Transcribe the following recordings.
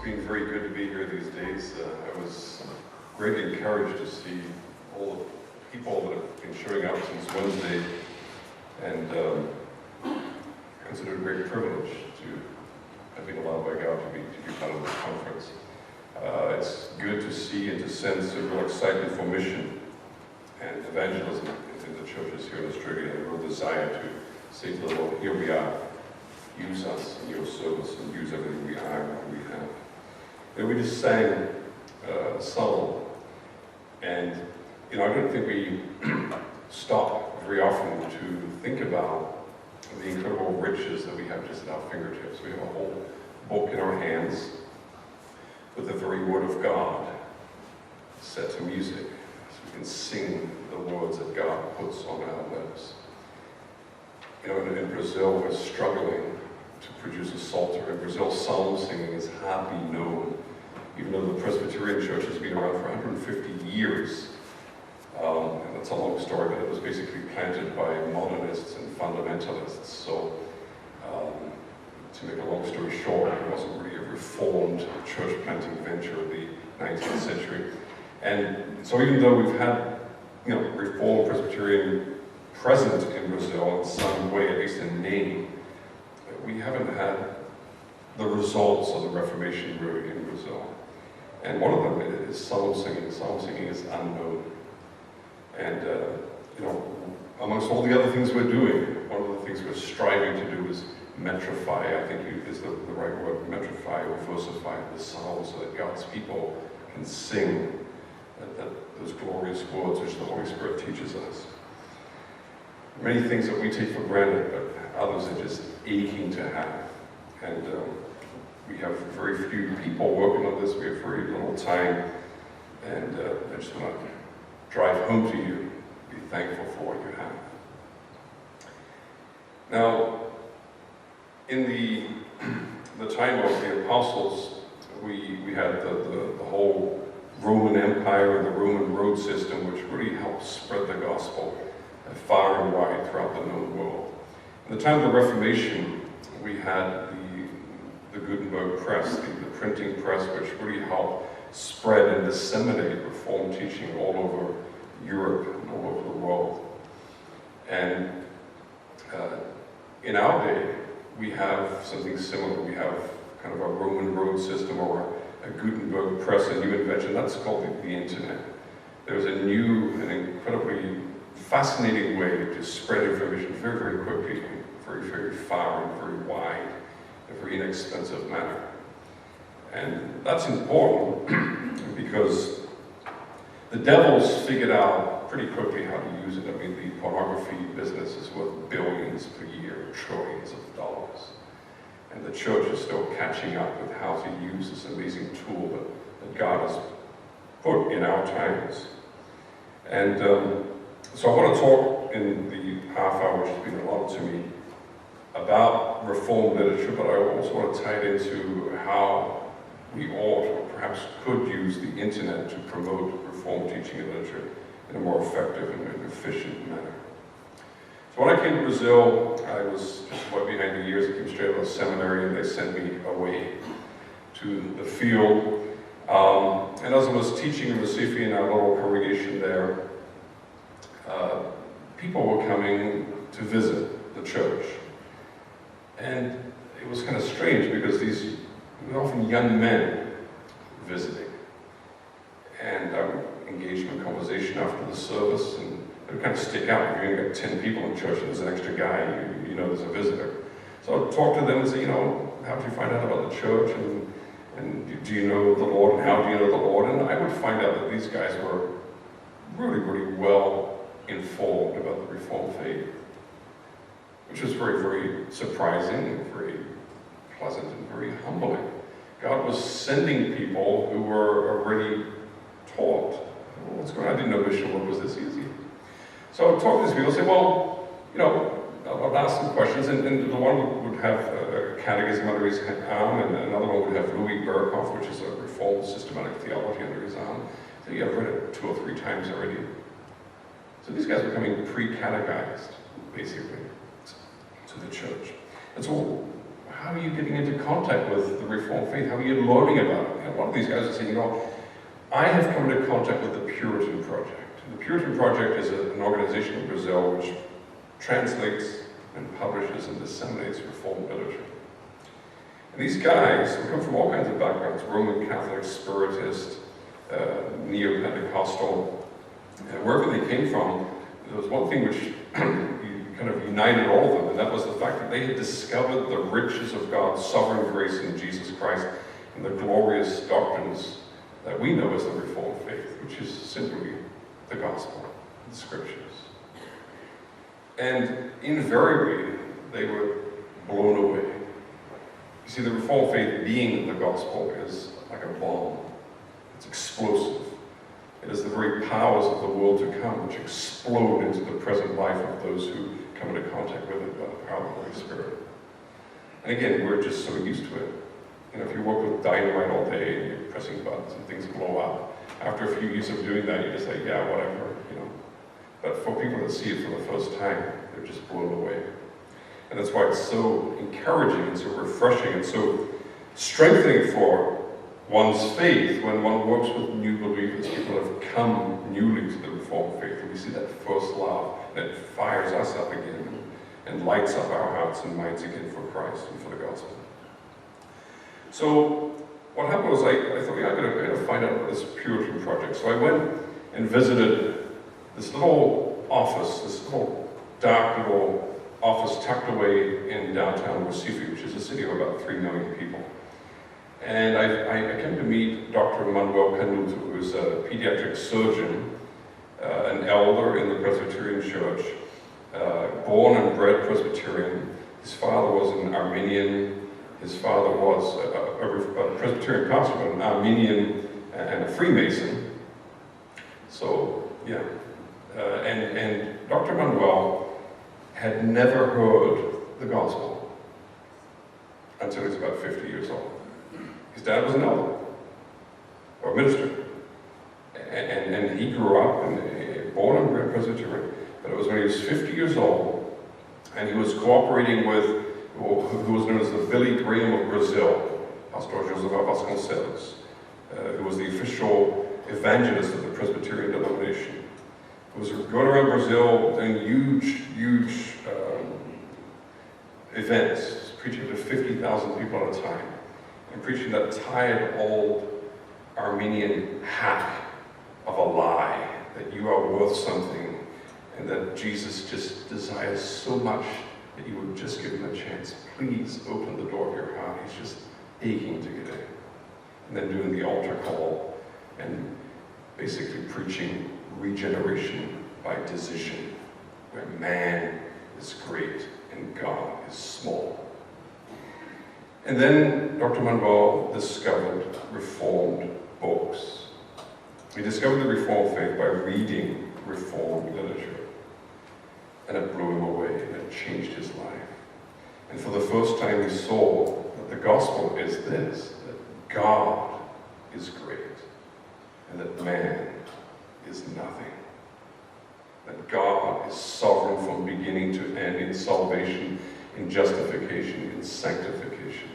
been very good to be here these days. I was greatly encouraged to see all the people that have been showing up since Wednesday, and consider it a great privilege to have been allowed by God to be part of this conference. It's good to see and to sense a real excitement for mission and evangelism in the churches here in Australia, and a real desire to say to the Lord, here we are, use us in your service and use everything we are and what we have. And we just sang a song, and I don't think we stop very often to think about the incredible riches that we have just at our fingertips. We have a whole book in our hands with the very Word of God set to music, so we can sing the words that God puts on our lips. In Brazil, we're struggling to produce a psalter. In Brazil, psalm singing is hardly known, even though the Presbyterian Church has been around for 150 years. And that's a long story, but it was basically planted by modernists and fundamentalists. So, to make a long story short, it wasn't really a reformed church planting venture of the 19th century. And so even though we've had, Reformed Presbyterian present in Brazil in some way, at least in name, we haven't had the results of the Reformation really in Brazil. And one of them is psalm singing. Psalm singing is unknown. And, amongst all the other things we're doing, one of the things we're striving to do is metrify, I think is the right word, metrify or versify the psalms so that God's people can sing those glorious words which the Holy Spirit teaches us. Many things that we take for granted, but others are just aching to have. And we have very few people working on this. We have very little time. And I just want to drive home to you, be thankful for what you have. Now, in the time of the apostles, we had the whole Roman Empire and the Roman road system, which really helped spread the gospel far and wide throughout the known world. In the time of the Reformation, we had the Gutenberg press, the printing press, which really helped spread and disseminate Reformed teaching all over Europe and all over the world. And in our day, we have something similar. We have kind of a Roman road system or a Gutenberg press, a new invention. That's called the internet. There's a new and incredibly fascinating way to spread information very, very quickly, very, very far and very wide, in a very inexpensive manner. And that's important because the devil's figured out pretty quickly how to use it. I mean, the pornography business is worth billions per year, trillions of dollars. And the church is still catching up with how to use this amazing tool that God has put in our times. And so I want to talk in the half hour, which has been allotted to me, about Reformed literature, but I also want to tie it into how we ought, or perhaps could, use the internet to promote Reformed teaching and literature in a more effective and efficient manner. So when I came to Brazil, I was just about behind 2 years. I came straight out of seminary, and they sent me away to the field. And as I was teaching in Recife in our little congregation there, people were coming to visit the church. And it was kind of strange because these were often young men visiting. And I would engage in a conversation after the service, and it would kind of stick out. If you only got 10 people in church and there's an extra guy, you know there's a visitor. So I'd talk to them and say, how did you find out about the church? And do you know the Lord? And how do you know the Lord? And I would find out that these guys were really, really well informed about the Reformed faith, which was very, very surprising and very pleasant and very humbling. God was sending people who were already taught. Well, what's going on? I didn't know mission work was this easy. So I would talk to these people and say, I'll ask some questions, and the one would have a catechism under his arm, and another one would have Louis Berkhoff, which is a Reformed systematic theology, under his arm. So yeah, I've read it 2 or 3 times already. So these guys were coming pre-catechized, basically, to the church. And so how are you getting into contact with the Reformed faith? How are you learning about it? And one of these guys is saying, I have come into contact with the Puritan Project. And the Puritan Project is an organization in Brazil which translates and publishes and disseminates Reformed literature. And these guys, who come from all kinds of backgrounds, Roman Catholic, Spiritist, Neo-Pentecostal, wherever they came from, there was one thing which kind of united all of them, and that was the fact that they had discovered the riches of God's sovereign grace in Jesus Christ and the glorious doctrines that we know as the Reformed faith, which is simply the gospel, the scriptures. And invariably, they were blown away. You see, the Reformed faith, being the gospel, is like a bomb. It's explosive. It is the very powers of the world to come which explode into the present life of those who come into contact with it by the power of the Holy Spirit. And again, we're just so used to it. If you work with dynamite all day and you're pressing buttons and things blow up, after a few years of doing that, you just say, yeah, whatever, But for people that see it for the first time, they're just blown away. And that's why it's so encouraging and so refreshing and so strengthening for one's faith when one works with new believers. People have come newly to the Reformed faith, and we see that first love that fires us up again and lights up our hearts and minds again for Christ and for the gospel. So what happened was I thought, I gotta find out about this Puritan Project. So I went and visited this little office, this little dark little office tucked away in downtown Recife, which is a city of about 3 million people. And I came to meet Dr. Manuel Canuto, who is a pediatric surgeon, an elder in the Presbyterian Church, born and bred Presbyterian. His father was an Armenian. His father was a Presbyterian pastor, an Armenian and a Freemason. So, yeah. And Dr. Manuel had never heard the gospel until he was about 50 years old. His dad was an elder, or a minister, and he grew up and born and bred Presbyterian. But it was when he was 50 years old, and he was cooperating with who was known as the Billy Graham of Brazil, Pastor José Vasconcelos, who was the official evangelist of the Presbyterian denomination. He was going around Brazil doing huge events, preaching to 50,000 people at a time, and preaching that tired old Armenian hack of a lie, that you are worth something, and that Jesus just desires so much that you would just give him a chance. Please open the door of your heart. He's just aching to get in. And then doing the altar call and basically preaching regeneration by decision, where man is great and God is small. And then Dr. Manuel discovered Reformed books. He discovered the Reformed faith by reading Reformed literature. And it blew him away, and it changed his life. And for the first time he saw that the gospel is this, that God is great, and that man is nothing. That God is sovereign from beginning to end in salvation, in justification, in sanctification.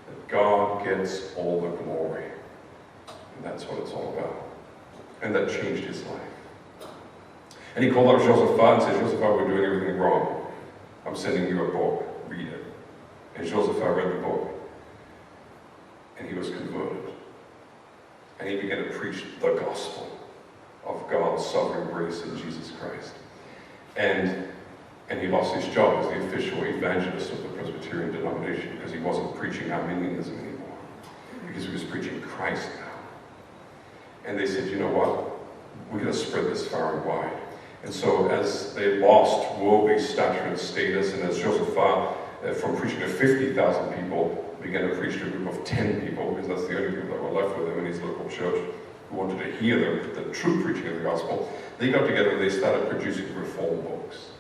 That God gets all the glory. And that's what it's all about. And that changed his life. And he called up Josephat and said, Josephat, we're doing everything wrong. I'm sending you a book. Read it. And Josephat read the book. And he was converted. And he began to preach the gospel of God's sovereign grace in Jesus Christ. And he lost his job as the official evangelist of the Presbyterian denomination because he wasn't preaching Arminianism anymore. Because he was preaching Christ now. And they said, you know what? We're going to spread this far and wide. And so as they lost worldly stature and status, and as Josephat, from preaching to 50,000 people, began to preach to a group of 10 people, because that's the only people that were left with him in his local church, who wanted to hear the true preaching of the gospel, they got together and they started producing Reformed books.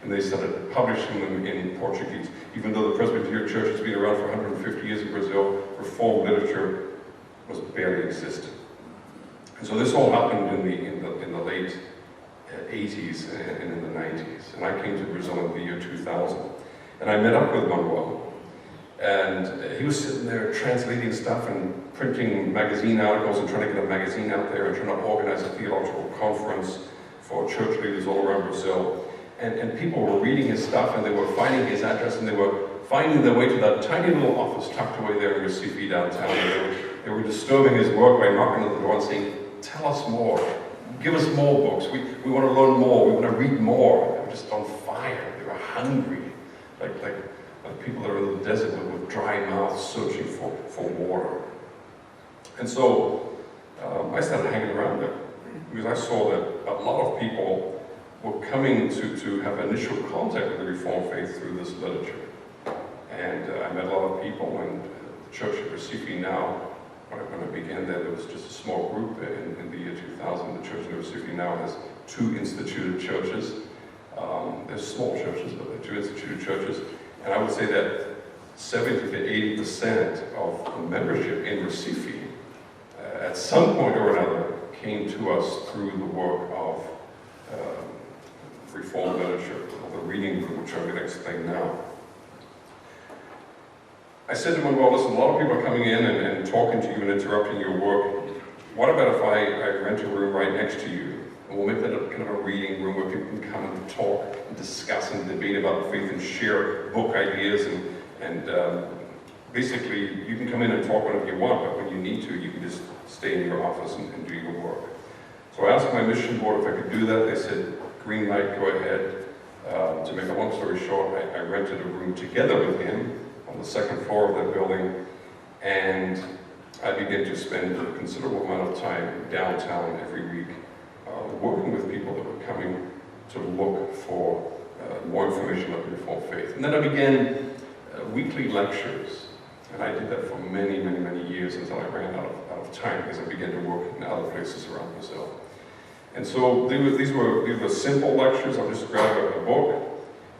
And they started publishing them in Portuguese. Even though the Presbyterian Church has been around for 150 years in Brazil, Reformed literature was barely existent. And so this all happened in the late 80s and in the 90s. And I came to Brazil in the year 2000. And I met up with Manuel. And he was sitting there translating stuff and printing magazine articles and trying to get a magazine out there and trying to organize a theological conference for church leaders all around Brazil. And people were reading his stuff, and they were finding his address, and they were finding their way to that tiny little office tucked away there in Recife downtown. And they were disturbing his work by knocking on the door and saying, "Tell us more. Give us more books. We want to learn more. We want to read more." They were just on fire. They were hungry, like people that are in the desert with dry mouths searching for water. And so I started hanging around there because I saw that a lot of people were coming to have initial contact with the Reformed faith through this literature. And I met a lot of people, and the church at Recife now, when I began there was just a small group in the year 2000. The church at Recife now has 2 instituted churches. They're small churches, but they're 2 instituted churches. And I would say that 70 to 80% of the membership in Recife, at some point or another, came to us through the work of Reformed literature, of the reading group, which I'm going to explain now. I said to him, well, listen, a lot of people are coming in and talking to you and interrupting your work. What about if I rent a room right next to you? And we'll make that a kind of a reading room where people can come and talk and discuss and debate about faith and share book ideas. And basically, you can come in and talk whenever you want, but when you need to, you can just stay in your office and do your work. So I asked my mission board if I could do that. They said, green light, go ahead. To make a long story short, I rented a room together with him on the 2nd floor of that building, and I began to spend a considerable amount of time downtown every week working with people that were coming to look for more information about the Reformed faith. And then I began weekly lectures, and I did that for many, many, many years until I ran out of time because I began to work in other places around Brazil. And so these were simple lectures. I'll just grab a book,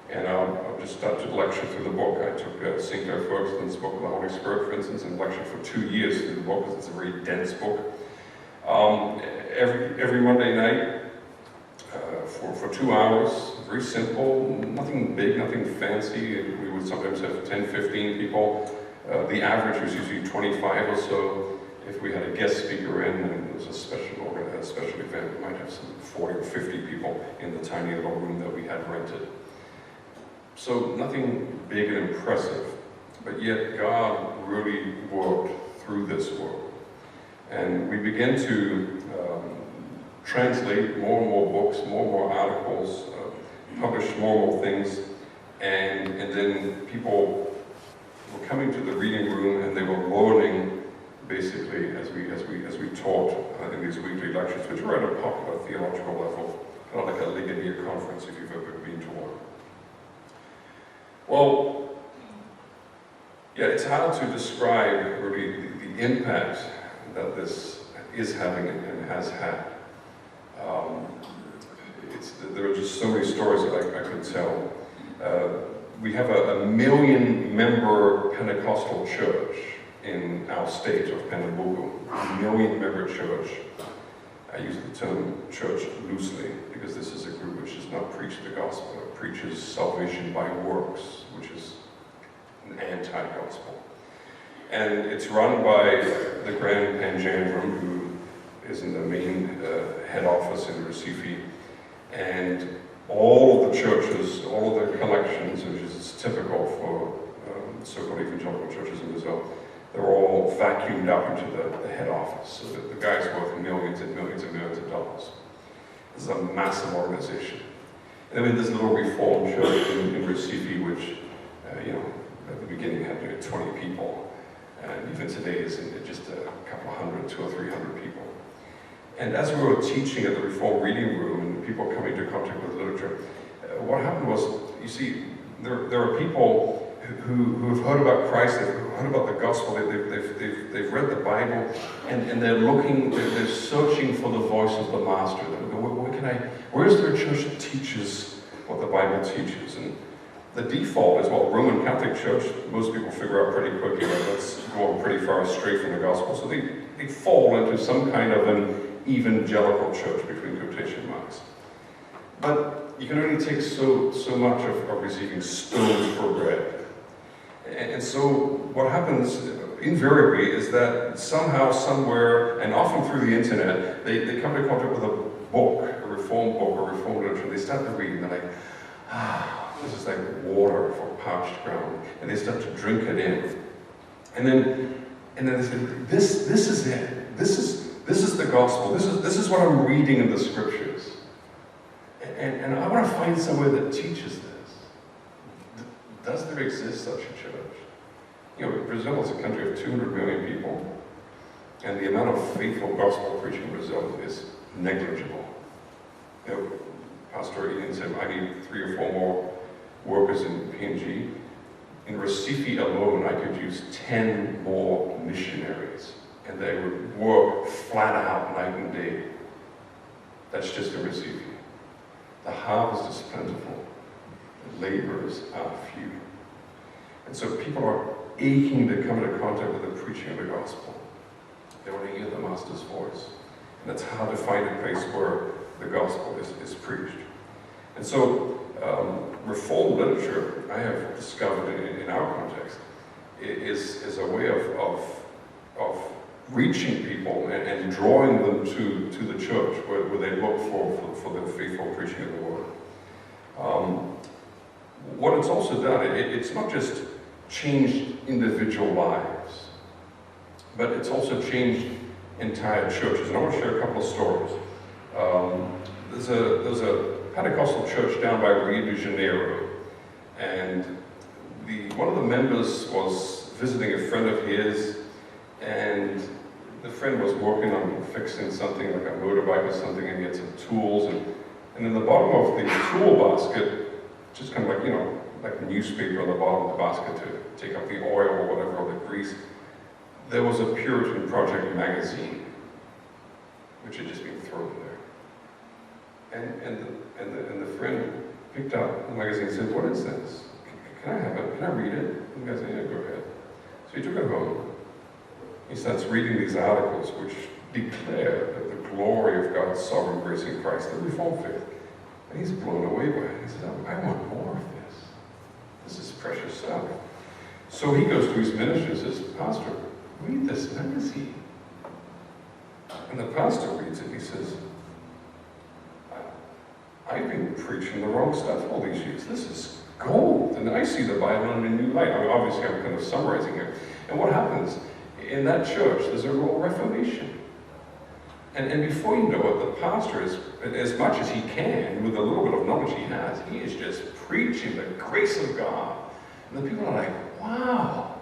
and I'll just start to lecture through the book. I took St. Clair Ferguson's book, The Holy Spirit, for instance, and lectured for 2 years through the book because it's a very dense book. Every Monday night for 2 hours, very simple, nothing big, nothing fancy. We would sometimes have 10, 15 people. The average was usually 25 or so. If we had a guest speaker in and it was a special event, we might have some 40 or 50 people in the tiny little room that we had rented. So nothing big and impressive, but yet God really worked through this work. And we began to translate more and more books, more and more articles, publish more and more things, and then people were coming to the reading room and they were learning basically as we taught in these weekly lectures, which were at a popular theological level, kind of like a Ligonier conference if you've ever been to one. Well, yeah, it's hard to describe really the impact that this is having and has had. There are just so many stories that I could tell. We have a 1 million member Pentecostal church in our state of Pernambuco, a 1 million member church. I use the term church loosely because this is a group which does not preach the gospel. It preaches salvation by works, which is an anti-gospel. And it's run by the Grand Panjandrum, who is in the main head office in Recife. And all of the churches, all of the collections, which is typical for so-called evangelical churches in Brazil, they're all vacuumed up into the head office. So that the guy's worth millions and millions and millions of dollars. This is a massive organization. And then we had this little Reformed church in Recife, which, at the beginning had 20 people. And even today is just a couple hundred, 200 or 300 people. And as we were teaching at the Reformed Reading Room and people coming into contact with literature, what happened was, you see, there are people who have heard about Christ, they've heard about the gospel, they've read the Bible, and they're searching for the voice of the Master. Where is there a church that teaches what the Bible teaches? And the default is, well, Roman Catholic Church, most people figure out pretty quickly that that's going pretty far astray from the gospel, so they fall into some kind of an evangelical church, between quotation marks. But you can only take so much of receiving stones for bread. And And so what happens invariably is that somehow, somewhere, and often through the internet, they come to contact with a book, a reformed book, or reformed literature. They start to read, and they're like, this is like water for parched ground. And they start to drink it in. And then they say, this is it. This is the gospel. This is what I'm reading in the scriptures. And I want to find somewhere that teaches this. Does there exist such a church? You know, Brazil is a country of 200 million people, and the amount of faithful gospel preaching in Brazil is negligible. You know, Pastor Ian said, I need 3 or 4 more workers in PNG. In Recife alone, I could use 10 more missionaries, and they would work flat out night and day. That's just in Recife. The harvest is plentiful. The laborers are few. And so people are aching to come into contact with the preaching of the gospel. They want to hear the Master's voice. And it's hard to find a place where the gospel is preached. And so, Reformed literature, I have discovered in our context, is a way of reaching people and drawing them to the church where they look for the faithful preaching of the word. What it's also done, it's not just changed individual lives, but it's also changed entire churches. And I want to share a couple of stories. There's a Pentecostal church down by Rio de Janeiro, and one of the members was visiting a friend of his, and the friend was working on fixing something like a motorbike or something, and he had some tools, and in the bottom of the tool basket, just kind of like, you know, like a newspaper on the bottom of the basket to take up the oil or whatever, or the grease, there was a Puritan Project magazine, which had just been thrown there. And the friend picked up the magazine and said, what is this? Can I have it? Can I read it? And the guy said, yeah, go ahead. So he took it home. He starts reading these articles which declare the glory of God's sovereign grace in Christ, the Reformed faith. And he's blown away by it. He says, I want more of this. This is precious stuff. So he goes to his minister and says, Pastor, read this magazine. And the pastor reads it. He says, I've been preaching the wrong stuff all these years. This is gold. And I see the Bible in a new light. I mean, obviously, I'm kind of summarizing here. And what happens? In that church, there's a real reformation. And before you know it, the pastor is, as much as he can, with the little bit of knowledge he has, he is just preaching the grace of God. And the people are like, wow,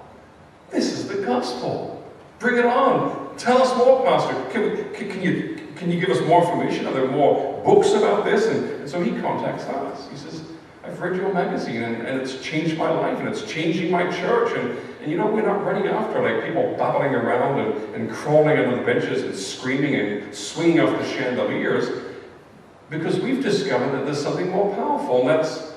this is the gospel. Bring it on. Tell us more, Pastor. Can you give us more information? Are there more books about this? And so he contacts us. He says, I've read your magazine, and it's changed my life, and it's changing my church. And you know, we're not running after like people babbling around and crawling under the benches and screaming and swinging off the chandeliers, because we've discovered that there's something more powerful, and that's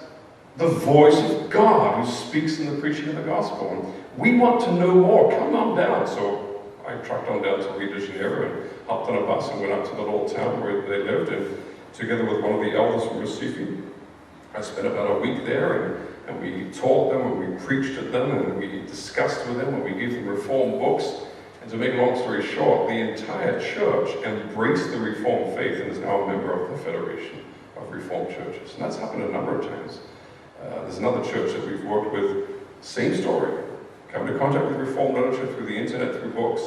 the voice of God who speaks in the preaching of the gospel. And we want to know more. Come on down. So I trucked on down to Rio de Janeiro and hopped on a bus and went up to the little town where they lived, and together with one of the elders from Recife, I spent about a week there, and we taught them, and we preached at them, and we discussed with them, and we gave them Reformed books. And to make a long story short, the entire church embraced the Reformed faith and is now a member of the Federation of Reformed Churches. And that's happened a number of times. There's another church that we've worked with, same story. Come into contact with Reformed literature through the internet, through books,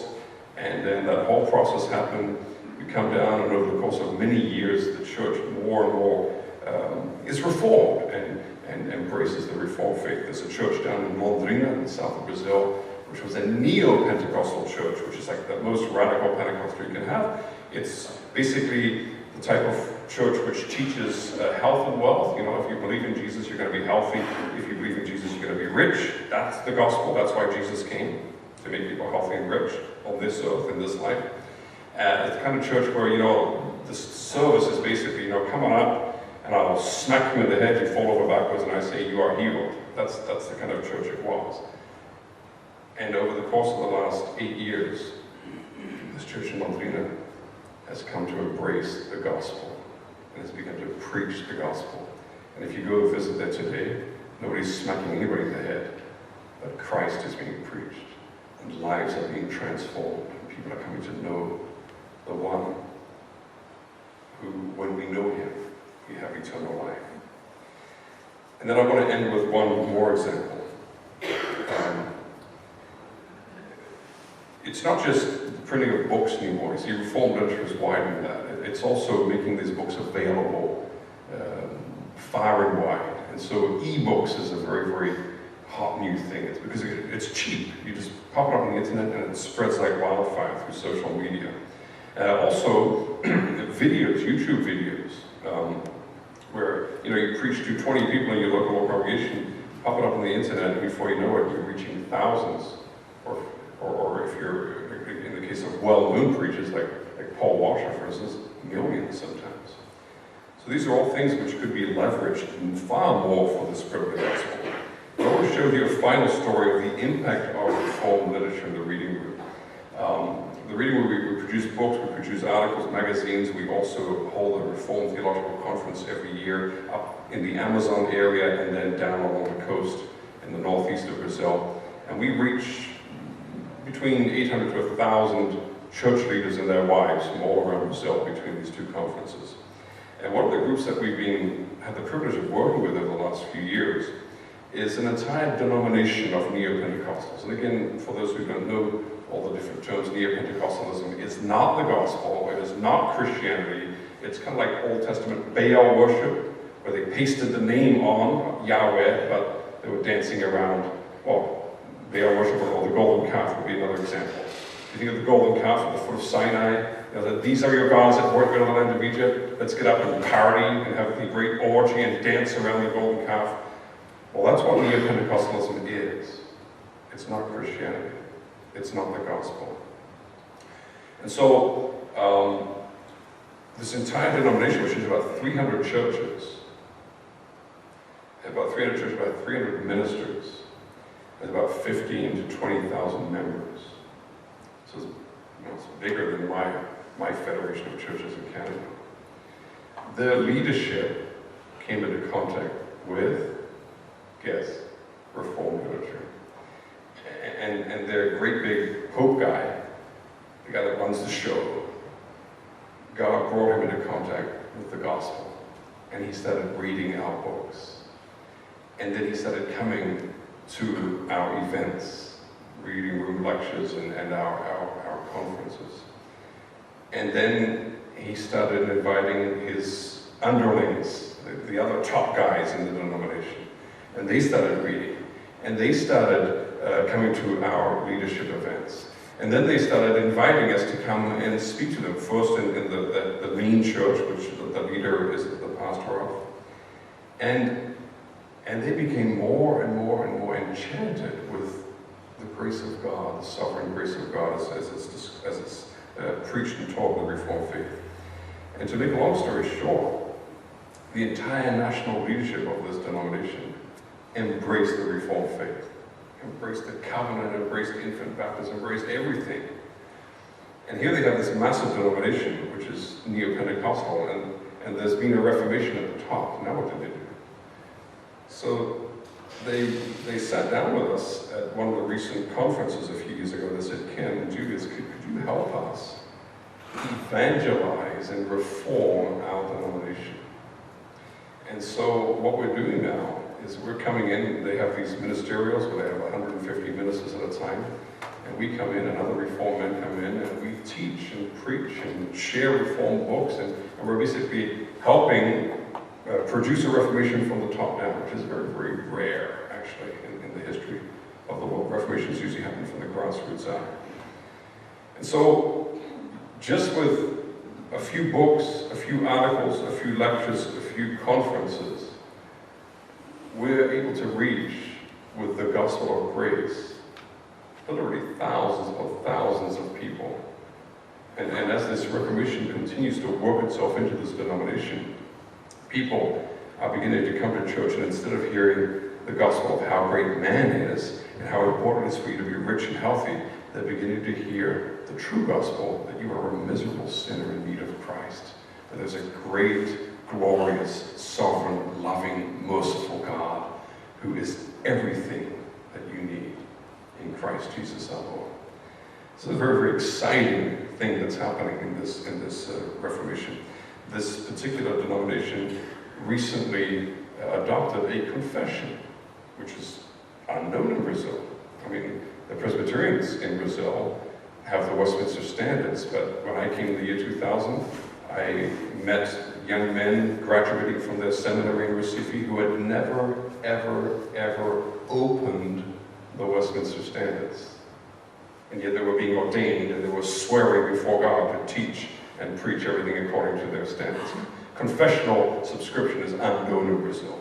and then that whole process happened. We come down, and over the course of many years, the church more and more is reformed and embraces the Reformed faith. There's a church down in Londrina in the south of Brazil, which was a neo-Pentecostal church, which is like the most radical Pentecostal you can have. It's basically the type of church which teaches health and wealth. You know, if you believe in Jesus, you're going to be healthy. If you believe in Jesus, you're going to be rich. That's the gospel. That's why Jesus came, to make people healthy and rich on this earth, in this life. It's the kind of church where, you know, the service is basically, you know, come on up, and I'll smack you in the head, you fall over backwards, and I say, you are healed. That's the kind of church it was. And over the course of the last 8 years, this church in Londrina has come to embrace the gospel and has begun to preach the gospel. And if you go visit there today, nobody's smacking anybody in the head, but Christ is being preached, and lives are being transformed, and people are coming to know the one who, when we know him, we have eternal life. And then I want to end with one more example. It's not just the printing of books anymore. You see, Reformed literature is widening that. It's also making these books available far and wide. And so e-books is a very, very hot new thing. It's because it's cheap. You just pop it up on the internet and it spreads like wildfire through social media. Also, videos, YouTube videos, where you preach to 20 people in your local congregation, pop it up on the internet, and before you know it, you're reaching thousands. Or if you're, in the case of well-known preachers like Paul Washer, for instance, millions sometimes. So these are all things which could be leveraged far more for the spread of the gospel. I want to show you a final story of the impact of Reformed literature in the reading room. The reading room, we produce books, we produce articles, magazines. We also hold a Reformed Theological Conference every year up in the Amazon area and then down along the coast in the northeast of Brazil. And we reach between 800 to 1,000 church leaders and their wives from all around Brazil between these two conferences. And one of the groups that we've had the privilege of working with over the last few years is an entire denomination of Neo-Pentecostals. And again, for those who don't know all the different terms, Neo-Pentecostalism is not the gospel, it is not Christianity. It's kind of like Old Testament Baal worship, where they pasted the name on Yahweh, but they were dancing around, well, Baal worship or the golden calf would be another example. If you think of the golden calf at the foot of Sinai, that these are your gods that work in the land of Egypt, let's get up and party and have the great orgy and dance around the golden calf. Well, that's what Neo-Pentecostalism is. It's not Christianity. It's not the gospel. And so, this entire denomination, which is about 300 churches, about 300 ministers, has about 15 to 20,000 members. So it's bigger than my federation of churches in Canada. Their leadership came into contact with, guess, Reformed literature. And their great big Pope guy, the guy that runs the show, God brought him into contact with the gospel. And he started reading our books. And then he started coming to our events, reading room lectures and our conferences. And then he started inviting his underlings, the other top guys in the denomination. And they started reading. And they started coming to our leadership events. And then they started inviting us to come and speak to them, first in the main church, which the leader is the pastor of. And they became more and more and more enchanted with the grace of God, the sovereign grace of God, as it's preached and taught in the Reformed faith. And to make a long story short, the entire national leadership of this denomination embraced the Reformed faith, embraced the covenant, embraced infant baptism, embraced everything. And here they have this massive denomination, which is Neo-Pentecostal, and there's been a reformation at the top. Now what did they do? So they sat down with us at one of the recent conferences a few years ago. They said, Ken, Julius, could you help us evangelize and reform our denomination? And so what we're doing now is we're coming in, they have these ministerials where they have 150 ministers at a time, and we come in and other Reformed men come in and we teach and preach and share Reformed books, and we're basically helping produce a reformation from the top down, which is very, very rare, actually, in the history of the world. Reformations usually happen from the grassroots up. And so, just with a few books, a few articles, a few lectures, a few conferences, we're able to reach with the gospel of grace literally thousands of thousands of people. And as this Reformation continues to work itself into this denomination, people are beginning to come to church, and instead of hearing the gospel of how great man is and how important it is for you to be rich and healthy, they're beginning to hear the true gospel that you are a miserable sinner in need of Christ. That there's a great, glorious, sovereign, loving, merciful God who is everything that you need. Christ Jesus our Lord. So it's a very, very exciting thing that's happening in this Reformation. This particular denomination recently adopted a confession, which is unknown in Brazil. I mean, the Presbyterians in Brazil have the Westminster Standards, but when I came in the year 2000, I met young men graduating from their seminary in Recife who had never, ever, ever opened the Westminster Standards. And yet they were being ordained and they were swearing before God to teach and preach everything according to their standards. Confessional subscription is unknown in Brazil.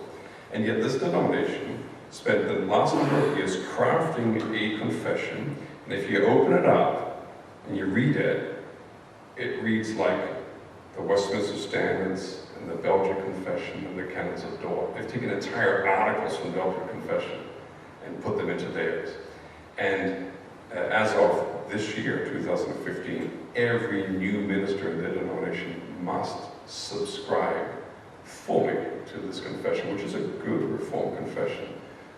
And yet this denomination spent the last number of years crafting a confession, and if you open it up and you read it, it reads like the Westminster Standards and the Belgic Confession and the Canons of Dort. They've taken entire articles from Belgic Confession and put them into theirs. And as of this year, 2015, every new minister in their denomination must subscribe fully to this confession, which is a good Reformed confession.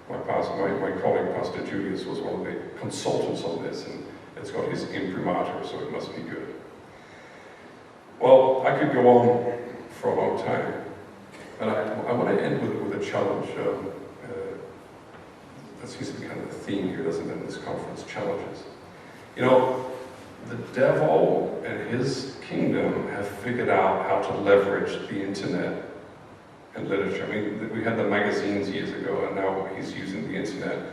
My colleague, Pastor Julius, was one of the consultants on this, and it's got his imprimatur, so it must be good. Well, I could go on for a long time, but I want to end with a challenge. That seems to be kind of the theme here, doesn't it, in this conference, challenges. You know, the devil and his kingdom have figured out how to leverage the internet and literature. I mean, we had the magazines years ago, and now he's using the internet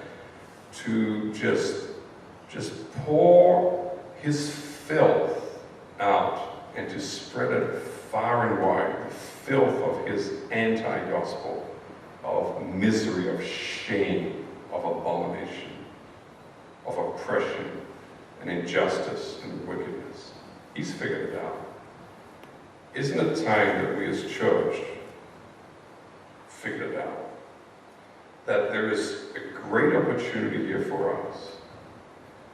to just pour his filth out and to spread it far and wide, the filth of his anti-gospel, of misery, of shame, of abomination, of oppression and injustice and wickedness. He's figured it out. Isn't it time that we as church figured it out? That there is a great opportunity here for us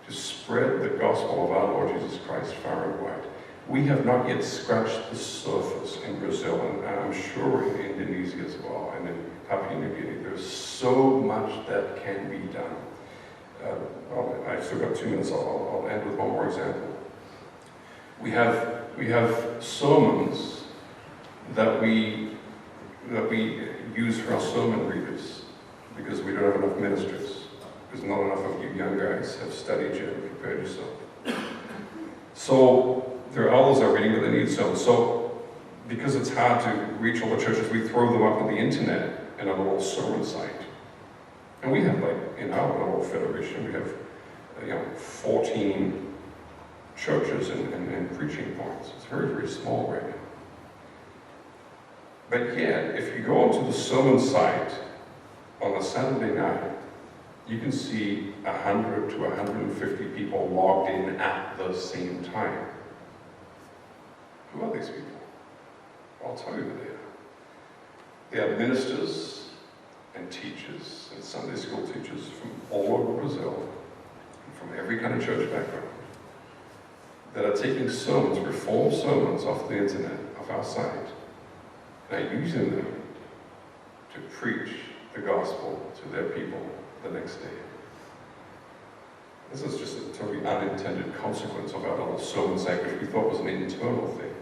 to spread the gospel of our Lord Jesus Christ far and wide. We have not yet scratched the surface in Brazil, and I'm sure in Indonesia as well, and in Papua New Guinea. There's so much that can be done. I've still got 2 minutes. I'll end with one more example. We have sermons that we use for our sermon readers because we don't have enough ministers, because not enough of you young guys have studied yet and prepared yourself. So there are others that are reading, but they need sermons. So because it's hard to reach all the churches, we throw them up on the internet in a little sermon site. And we have, like, in our little federation, we have 14 churches and preaching points. It's very, very small right now. But yet, if you go onto the sermon site on a Saturday night, you can see 100 to 150 people logged in at the same time. Who are these people? I'll tell you who they are. They are ministers and teachers and Sunday school teachers from all over Brazil, from every kind of church background, that are taking sermons, Reformed sermons off the internet, off our site, and are using them to preach the gospel to their people the next day. This is just a totally unintended consequence of our little sermon site, which we thought was an internal thing.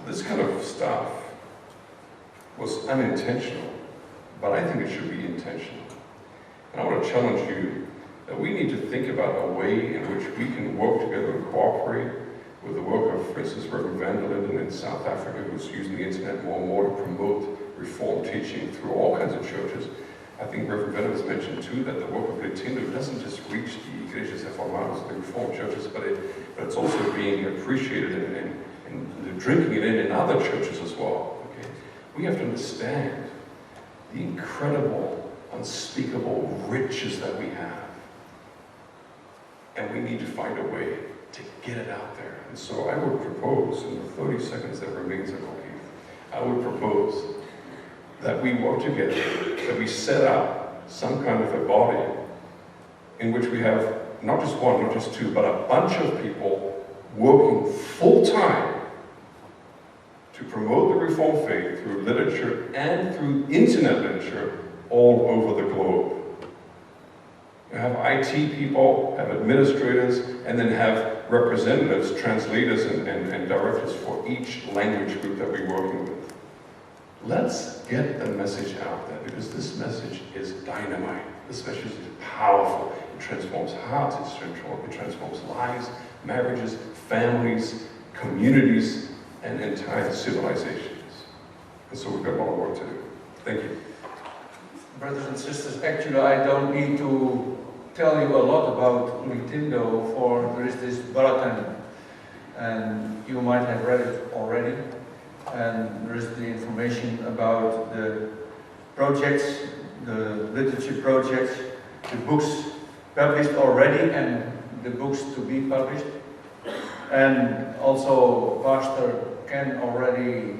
This kind of stuff was unintentional, but I think it should be intentional. And I want to challenge you that we need to think about a way in which we can work together and cooperate with the work of, for instance, Reverend Van der Linden in South Africa, who's using the internet more and more to promote Reformed teaching through all kinds of churches. I think Reverend Van has mentioned too that the work of Latino doesn't just reach the Iglesias Reformadas, the Reformed churches, but it's also being appreciated and drinking it in other churches as well. Okay? We have to understand the incredible, unspeakable riches that we have. And we need to find a way to get it out there. And so I would propose, in the 30 seconds that remains, I would propose that we work together, that we set up some kind of a body in which we have not just one, not just two, but a bunch of people working full-time to promote the Reformed faith through literature and through internet literature all over the globe. You have IT people, have administrators, and then have representatives, translators, and directors for each language group that we're working with. Let's get the message out there, because this message is dynamite. This message is powerful. It transforms hearts, it transforms lives, marriages, families, communities, and entire civilizations. And so we've got a lot of work to do. Thank you. Brothers and sisters, actually I don't need to tell you a lot about Litindo, for there is this bulletin, and you might have read it already, and there is the information about the projects, the literature projects, the books published already and the books to be published. And also Pastor Ken already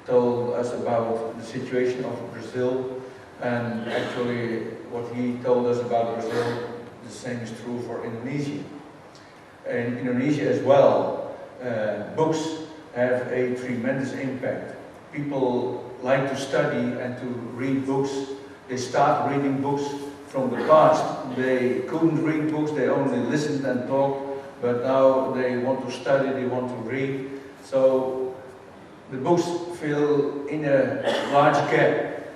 told us about the situation of Brazil, and actually what he told us about Brazil, the same is true for Indonesia. In Indonesia as well, books have a tremendous impact. People like to study and to read books. They start reading books. From the past, they couldn't read books, they only listened and talked, but now they want to study, they want to read. So the books fill in a large gap.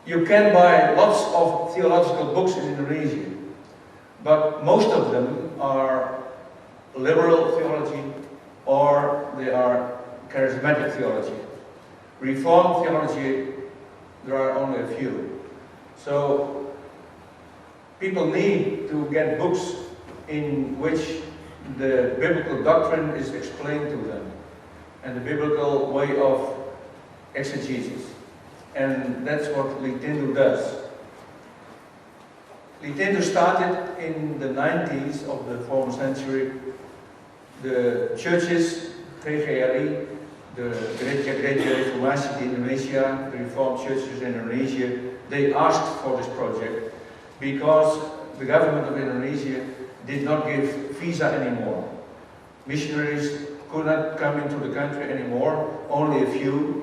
You can buy lots of theological books in Indonesia, but most of them are liberal theology or they are charismatic theology. Reformed theology, there are only a few. So people need to get books in which the biblical doctrine is explained to them and the biblical way of exegesis. And that's what Litindo does. Litindo started in the 90s of the former century. The churches, PGRI, the Gereja Reformasi in Indonesia, the Reformed churches in Indonesia, they asked for this project because the government of Indonesia did not give visa anymore. Missionaries could not come into the country anymore, only a few.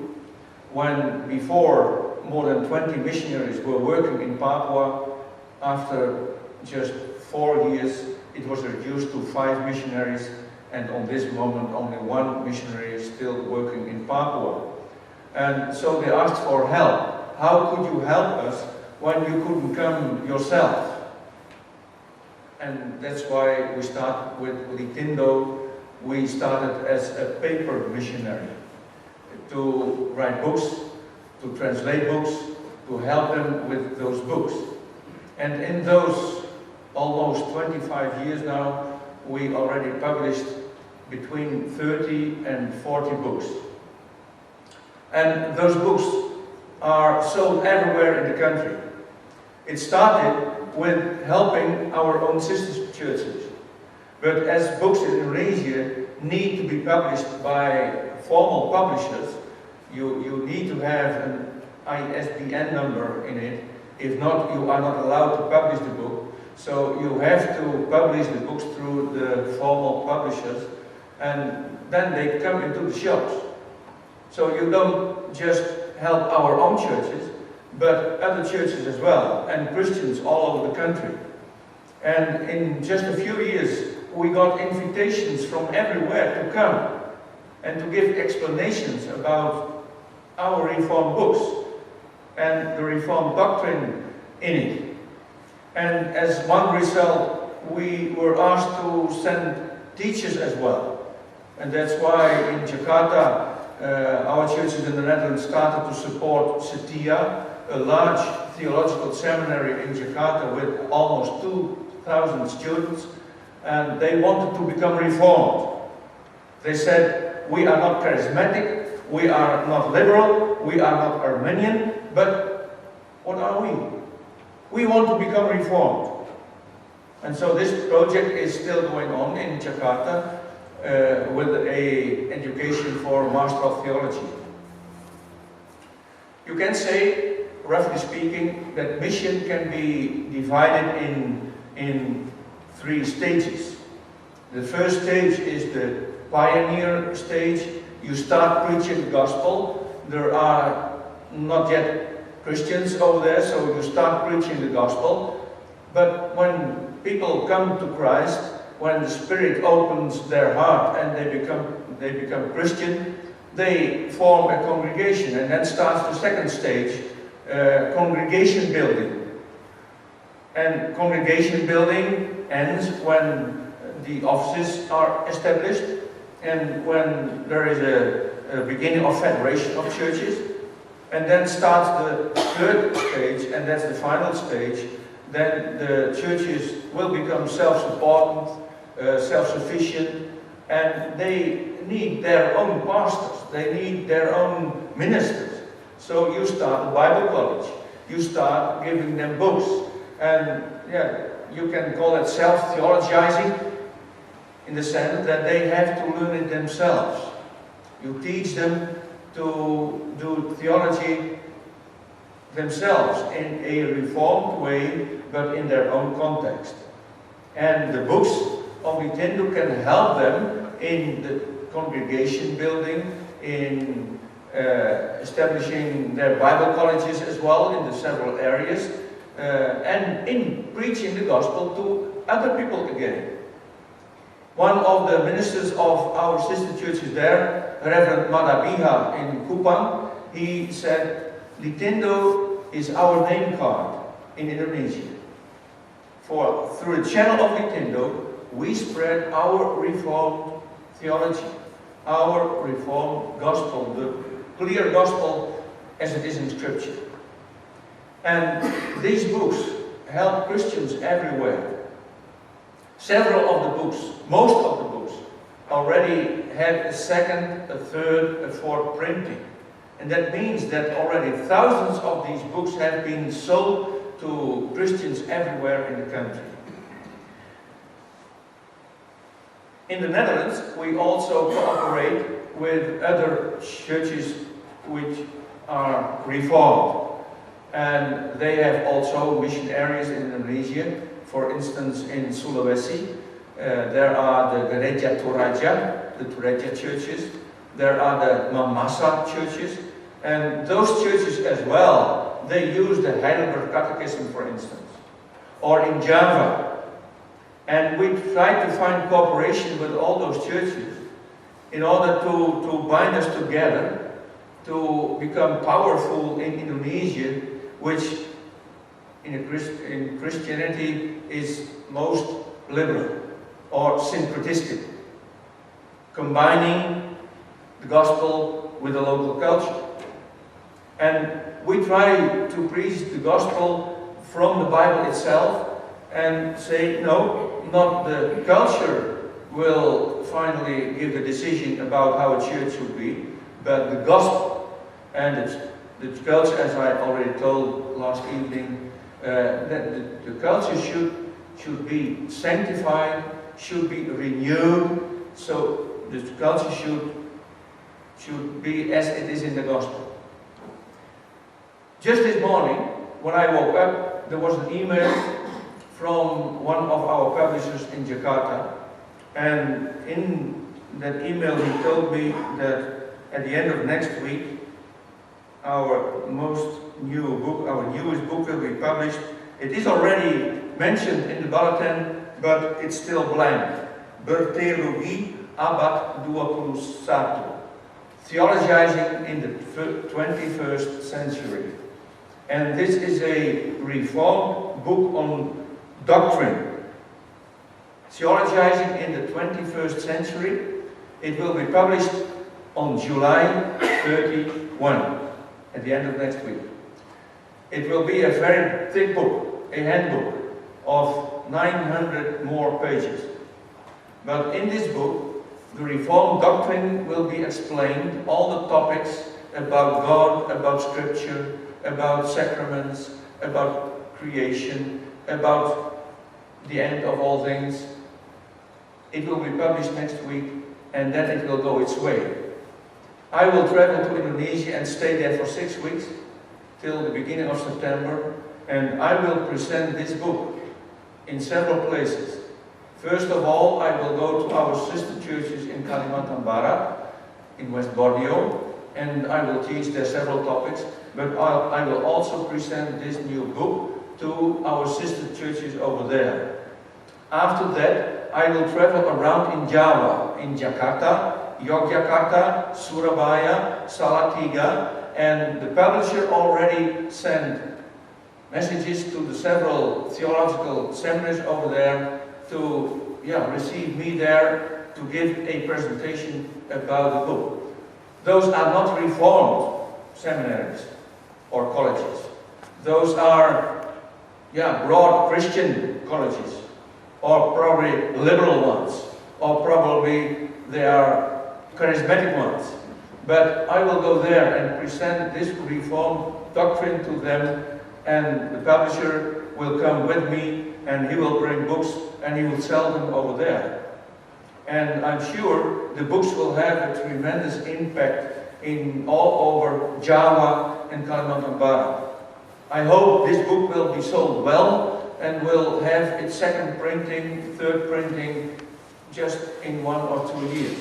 When before more than 20 missionaries were working in Papua, after just 4 years it was reduced to 5 missionaries, and on this moment only 1 missionary is still working in Papua. And so they asked for help. How could you help us when you couldn't come yourself? And that's why we started with Litindo. We started as a paper missionary to write books, to translate books, to help them with those books. And in those almost 25 years now, we already published between 30 and 40 books. And those books are sold everywhere in the country. It started with helping our own sister churches. But as books in Indonesia need to be published by formal publishers, you need to have an ISBN number in it. If not, you are not allowed to publish the book. So you have to publish the books through the formal publishers, and then they come into the shops. So you don't just help our own churches, but other churches as well, and Christians all over the country. And in just a few years, we got invitations from everywhere to come and to give explanations about our Reformed books and the Reformed doctrine in it. And as one result, we were asked to send teachers as well. And that's why in Jakarta, our churches in the Netherlands started to support Setia, a large theological seminary in Jakarta with almost 2,000 students, and they wanted to become Reformed. They said, we are not charismatic, we are not liberal, we are not Armenian, but what are we? We want to become Reformed. And so this project is still going on in Jakarta with an education for Master of Theology. You can say, roughly speaking, that mission can be divided in 3 stages. The first stage is the pioneer stage. You start preaching the gospel. There are not yet Christians over there, so you start preaching the gospel. But when people come to Christ, when the Spirit opens their heart and they become Christian, they form a congregation, and then starts the second stage, congregation building. And congregation building ends when the offices are established and when there is a beginning of federation of churches. And then starts the third stage, and that's the final stage. Then the churches will become self-supportant, self-sufficient, and they need their own pastors, they need their own ministers. So you start a Bible college, you start giving them books, and yeah, you can call it self-theologizing in the sense that they have to learn it themselves. You teach them to do theology themselves in a reformed way, but in their own context. And the books of Nintendo can help them in the congregation building, in establishing their Bible colleges as well in the several areas, and in preaching the gospel to other people again. One of the ministers of our sister churches there, Reverend Madabiha in Kupang, he said, Nintendo is our name card in Indonesia. For through the channel of Nintendo, we spread our reformed theology, our reformed gospel, the clear gospel as it is in Scripture. And these books help Christians everywhere. Several of the books, most of the books, already had a second, a third, a fourth printing. And that means that already thousands of these books have been sold to Christians everywhere in the country. In the Netherlands, we also cooperate with other churches which are reformed. And they have also mission areas in Indonesia. For instance, in Sulawesi, there are the Gereja Toraja, the Toraja churches. There are the Mamasa churches. And those churches as well, they use the Heidelberg Catechism, for instance. Or in Java. And we try to find cooperation with all those churches in order to bind us together, to become powerful in Indonesia, which in Christianity is most liberal or syncretistic, combining the gospel with the local culture. And we try to preach the gospel from the Bible itself and say, no, not the culture will finally give the decision about how a church should be, but the gospel. And the culture, as I already told last evening, that the culture should be sanctified, should be renewed, so the culture should be as it is in the gospel. Just this morning, when I woke up, there was an email from one of our publishers in Jakarta, and in that email he told me that at the end of next week, our newest book will be published. It is already mentioned in the bulletin, but it's still blank. Berteologie Abad 21. Theologizing in the 21st century. And this is a reformed book on doctrine. Theologizing in the 21st century. It will be published on July 31. At the end of next week. It will be a very thick book, a handbook of 900 more pages. But in this book, the Reformed doctrine will be explained, all the topics about God, about Scripture, about sacraments, about creation, about the end of all things. It will be published next week, and then it will go its way. I will travel to Indonesia and stay there for 6 weeks, till the beginning of September, and I will present this book in several places. First of all, I will go to our sister churches in Kalimantan Barat, in West Borneo, and I will teach there several topics, but I will also present this new book to our sister churches over there. After that, I will travel around in Java, in Jakarta, Yogyakarta, Surabaya, Salatiga, and the publisher already sent messages to the several theological seminaries over there to receive me there to give a presentation about the book. Those are not reformed seminaries or colleges. Those are broad Christian colleges, or probably liberal ones, or probably they are charismatic ones. But I will go there and present this reformed doctrine to them, and the publisher will come with me, and he will bring books and he will sell them over there. And I'm sure the books will have a tremendous impact in all over Java and Kalimantan Barat. I hope this book will be sold well and will have its second printing, third printing just in 1 or 2 years.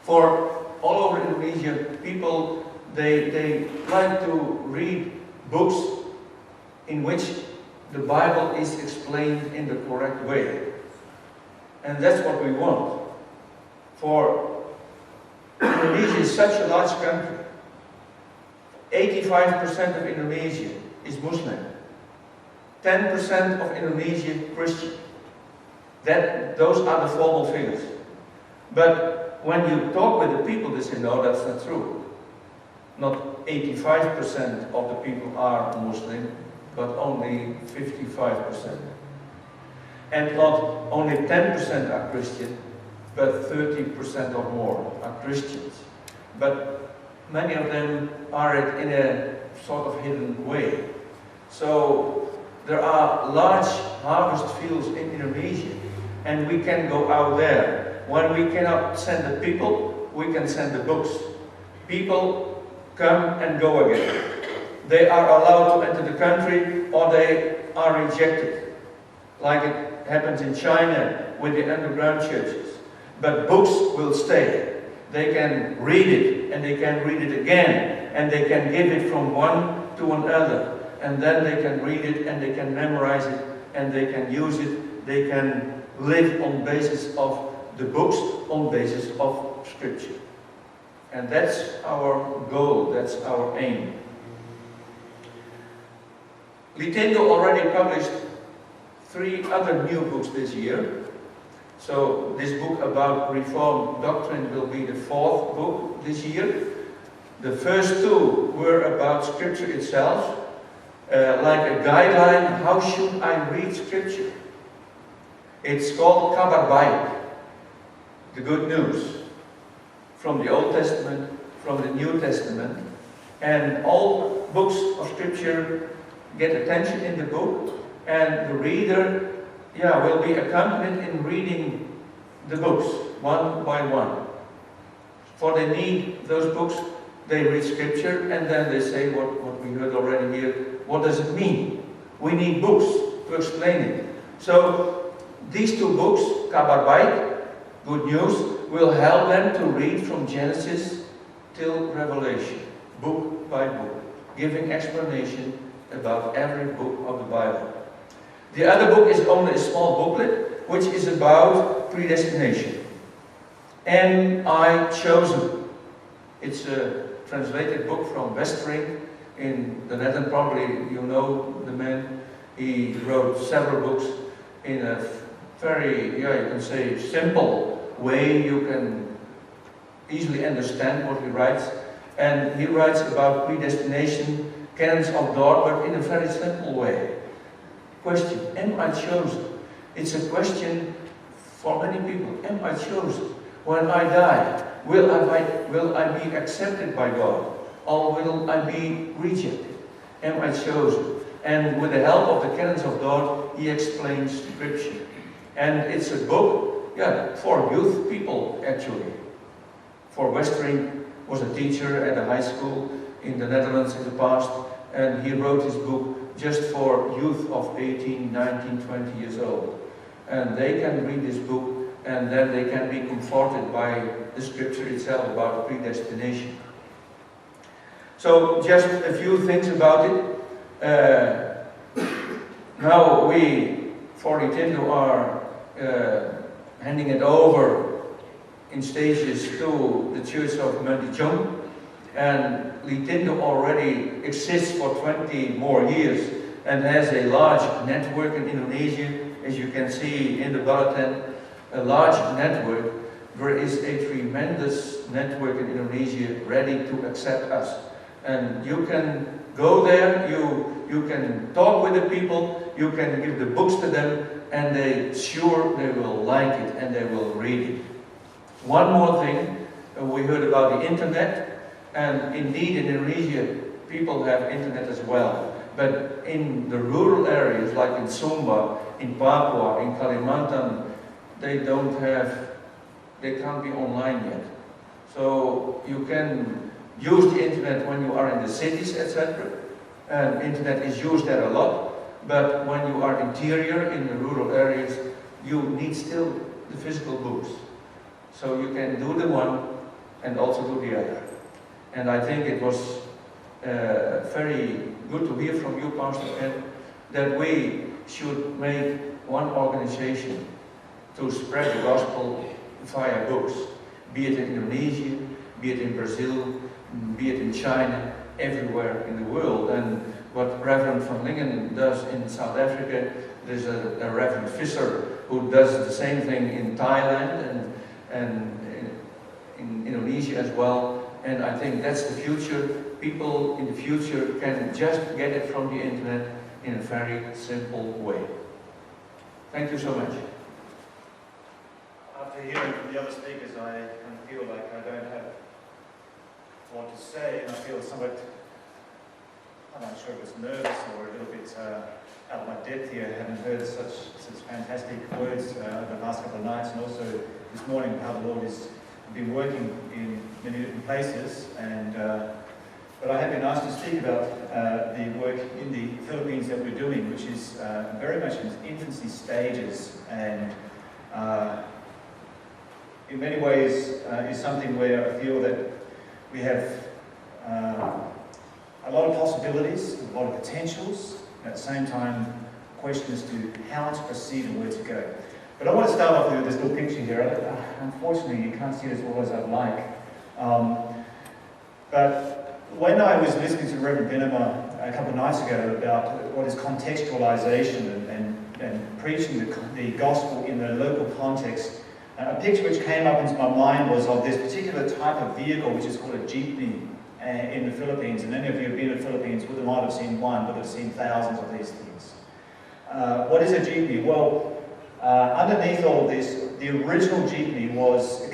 For all over Indonesia, people, they like to read books in which the Bible is explained in the correct way. And that's what we want. For Indonesia is such a large country. 85% of Indonesia is Muslim. 10% of Indonesia Christian. Those are the formal figures. But when you talk with the people, they say, no, that's not true. Not 85% of the people are Muslim, but only 55%. And not only 10% are Christian, but 30% or more are Christians. But many of them are in a sort of hidden way. So there are large harvest fields in Indonesia, and we can go out there. When we cannot send the people, we can send the books. People come and go again. They are allowed to enter the country, or they are rejected, like it happens in China with the underground churches. But books will stay. They can read it, and they can read it again, and they can give it from one to another, and then they can read it, and they can memorize it, and they can use it. They can live on basis of the books, on basis of Scripture. And that's our goal, that's our aim. Litindo already published 3 other new books this year. So this book about Reformed doctrine will be the 4th book this year. The first 2 were about Scripture itself, like a guideline, how should I read Scripture? It's called Kabar Baik, the good news, from the Old Testament, from the New Testament. And all books of Scripture get attention in the book, and the reader will be accompanied in reading the books one by one. For they need those books, they read Scripture, and then they say what we heard already here, what does it mean? We need books to explain it. So these 2 books, Kabar Baik, Good News, will help them to read from Genesis till Revelation, book by book, giving explanation about every book of the Bible. The other book is only a small booklet, which is about predestination. And I chosen. It's a translated book from Westering in the Netherlands. Probably you know the man. He wrote several books in a very, you can say, simple way. You can easily understand what he writes. And he writes about predestination, canons of God, but in a very simple way. Question, am I chosen? It's a question for many people. Am I chosen? When I die, will I be accepted by God? Or will I be rejected? Am I chosen? And with the help of the canons of God, he explains Scripture. And it's a book, for youth people, actually. For Westering was a teacher at a high school in the Netherlands in the past, and he wrote his book just for youth of 18, 19, 20 years old. And they can read this book, and then they can be comforted by the Scripture itself about predestination. So just a few things about it. Now we, for Ritindo, are handing it over in stages to the Church of Mendichong, and Ritindo already exists for 20 more years and has a large network in Indonesia, as you can see in the bulletin, a large network. There is a tremendous network in Indonesia ready to accept us. And you can go there, you can talk with the people, you can give the books to them, and they will like it and they will read it. One more thing, we heard about the internet, and indeed in Indonesia people have internet as well. But in the rural areas like in Sumba, in Papua, in Kalimantan, they can't be online yet. So you can use the internet when you are in the cities, etc. And internet is used there a lot. But when you are interior in the rural areas, you need still the physical books. So you can do the one and also do the other. And I think it was very good to hear from you, Pastor Ed, that we should make one organization to spread the gospel via books, be it in Indonesia, be it in Brazil, be it in China, everywhere in the world. And what Reverend van Lingen does in South Africa, there's a Reverend Visser who does the same thing in Thailand and in Indonesia as well. And I think that's the future. People in the future can just get it from the internet in a very simple way. Thank you so much. After hearing from the other speakers, I kind of feel like I don't have a lot to say, and I feel somewhat, I'm not sure if it's nervous or a little bit out of my depth here, having heard such fantastic words over the last couple of nights, and also this morning how the Lord has been working in many different places. And but I have been asked to speak about the work in the Philippines that we're doing, which is very much in its infancy stages, and in many ways is something where I feel that we have a lot of possibilities, a lot of potentials, and at the same time, the question is to how to proceed and where to go. But I want to start off with this little picture here. Unfortunately, you can't see it as well as I'd like. But when I was listening to Reverend Benema a couple of nights ago about what is contextualization and preaching the gospel in the local context, a picture which came up into my mind was of this particular type of vehicle, which is called a jeepney in the Philippines. And any of you who have been to the Philippines would not have seen one, but have seen thousands of these things. What is a jeepney? Well, underneath all of this, the original jeepney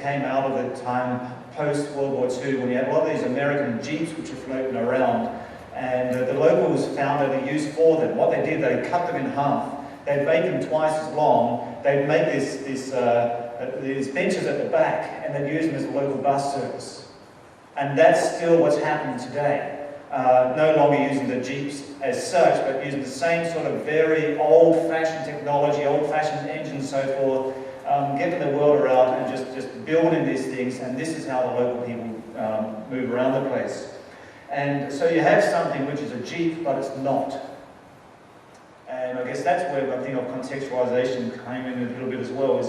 came out of the time post-World War II, when you had a lot of these American jeeps which were floating around, and the locals found a use for them. What they did, they cut them in half. They'd make them twice as long. They'd make these benches at the back, and they'd use them as a local bus service. And that's still what's happening today. No longer using the jeeps as such, but using the same sort of very old-fashioned technology, old-fashioned engines, so forth, getting the world around and just building these things. And this is how the local people move around the place. And so you have something which is a jeep, but it's not. And I guess that's where I think of contextualization came in a little bit as well.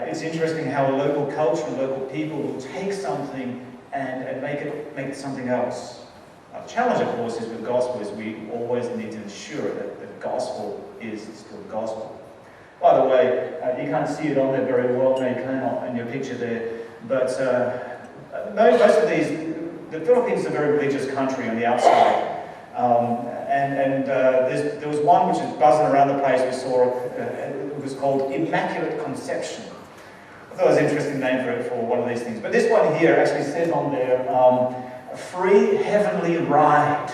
It's interesting how a local culture and local people will take something and make it something else. The challenge, of course, is with gospel is we always need to ensure that the gospel is still gospel. By the way, you can't see it on there very well, no, you cannot in your picture there, but most of these, the Philippines is a very religious country on the outside. There was one which is buzzing around the place we saw, it was called Immaculate Conception. I thought it was an interesting name for one of these things. But this one here actually says on there, a free heavenly ride.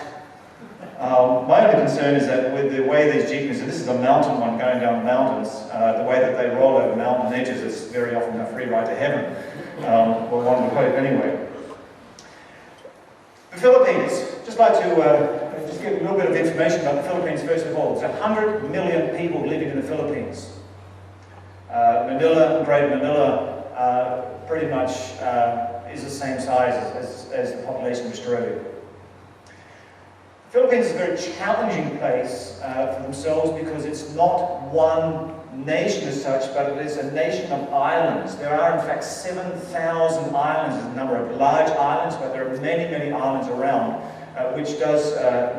My only concern is that with the way these jeepneys, and this is a mountain one going down mountains, the way that they roll over mountain edges is very often a free ride to heaven. Well, one would hope anyway. The Philippines, just like to just give a little bit of information about the Philippines first of all. There's 100 million people living in the Philippines. Manila, Greater Manila, pretty much is the same size as the population of Australia. Philippines is a very challenging place for themselves because it's not one nation as such, but it is a nation of islands. There are in fact 7,000 islands, a number of large islands, but there are many, many islands around, which does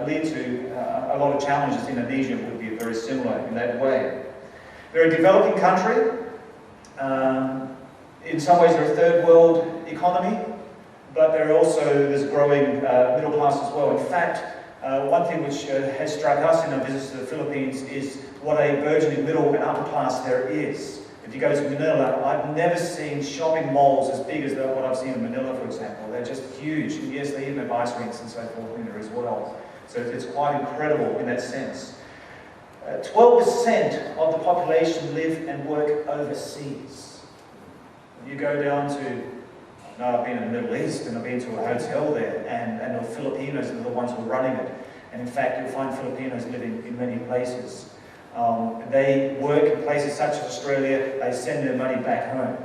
lead to a lot of challenges. Indonesia would be very similar in that way. They're a developing country. In some ways they're a third world economy, but there's a growing middle class as well. In fact, one thing which has struck us in our visits to the Philippines is what a burgeoning middle and upper class there is. If you go to Manila, I've never seen shopping malls as big as what I've seen in Manila, for example. They're just huge. And yes, they even have ice rinks and so forth in there as well. So it's quite incredible in that sense. 12% of the population live and work overseas. You go down to, I've been in the Middle East and I've been to a hotel there, and the Filipinos are the ones who are running it. And in fact, you'll find Filipinos living in many places. They work in places such as Australia, they send their money back home.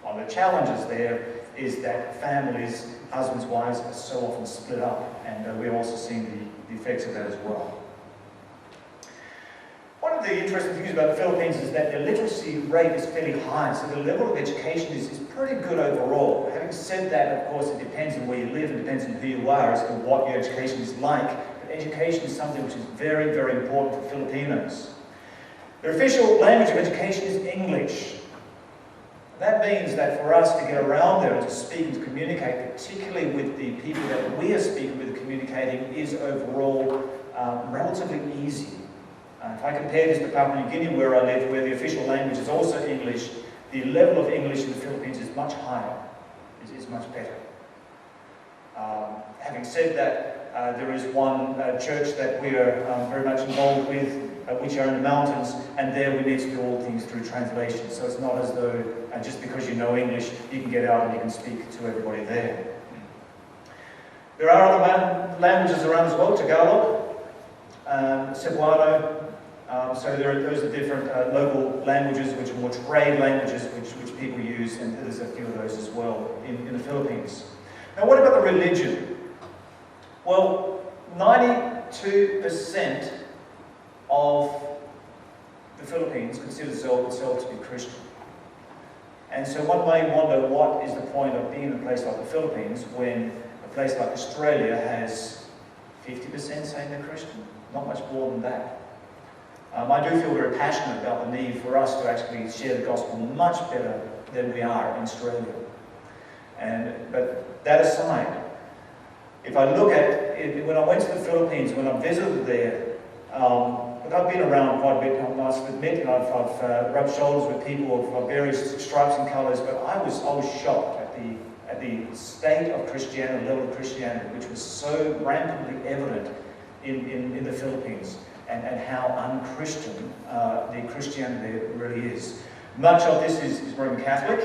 One of the challenges there is that families, husbands, wives, are so often split up, and we're also seeing the effects of that as well. One of the interesting things about the Philippines is that their literacy rate is fairly high, so the level of education is pretty good overall. Having said that, of course, it depends on where you live, it depends on who you are as to what your education is like. But education is something which is very, very important for Filipinos. Their official language of education is English. That means that for us to get around there and to speak and to communicate, particularly with the people that we are speaking with and communicating, is overall relatively easy. If I compare this to Papua New Guinea, where I live, where the official language is also English, the level of English in the Philippines is much higher, is much better. Having said that, there is one church that we are very much involved with, which are in the mountains, and there we need to do all things through translation. So it's not as though just because you know English, you can get out and you can speak to everybody there. There are other languages around as well, Tagalog, Cebuano. So those are different local languages, which are more trade languages, which people use, and there's a few of those as well in the Philippines. Now, what about the religion? Well, 92% of the Philippines consider themselves to be Christian. And so one may wonder, what is the point of being in a place like the Philippines when a place like Australia has 50% saying they're Christian? Not much more than that. I do feel very passionate about the need for us to actually share the gospel much better than we are in Australia. But that aside, if I look at it, when I went to the Philippines, when I visited there, but I've been around quite a bit, I must admit, and I've rubbed shoulders with people of various stripes and colours, but I was shocked at the state of Christianity, level of Christianity, which was so rampantly evident in the Philippines, and how un-Christian the Christianity really is. Much of this is Roman Catholic.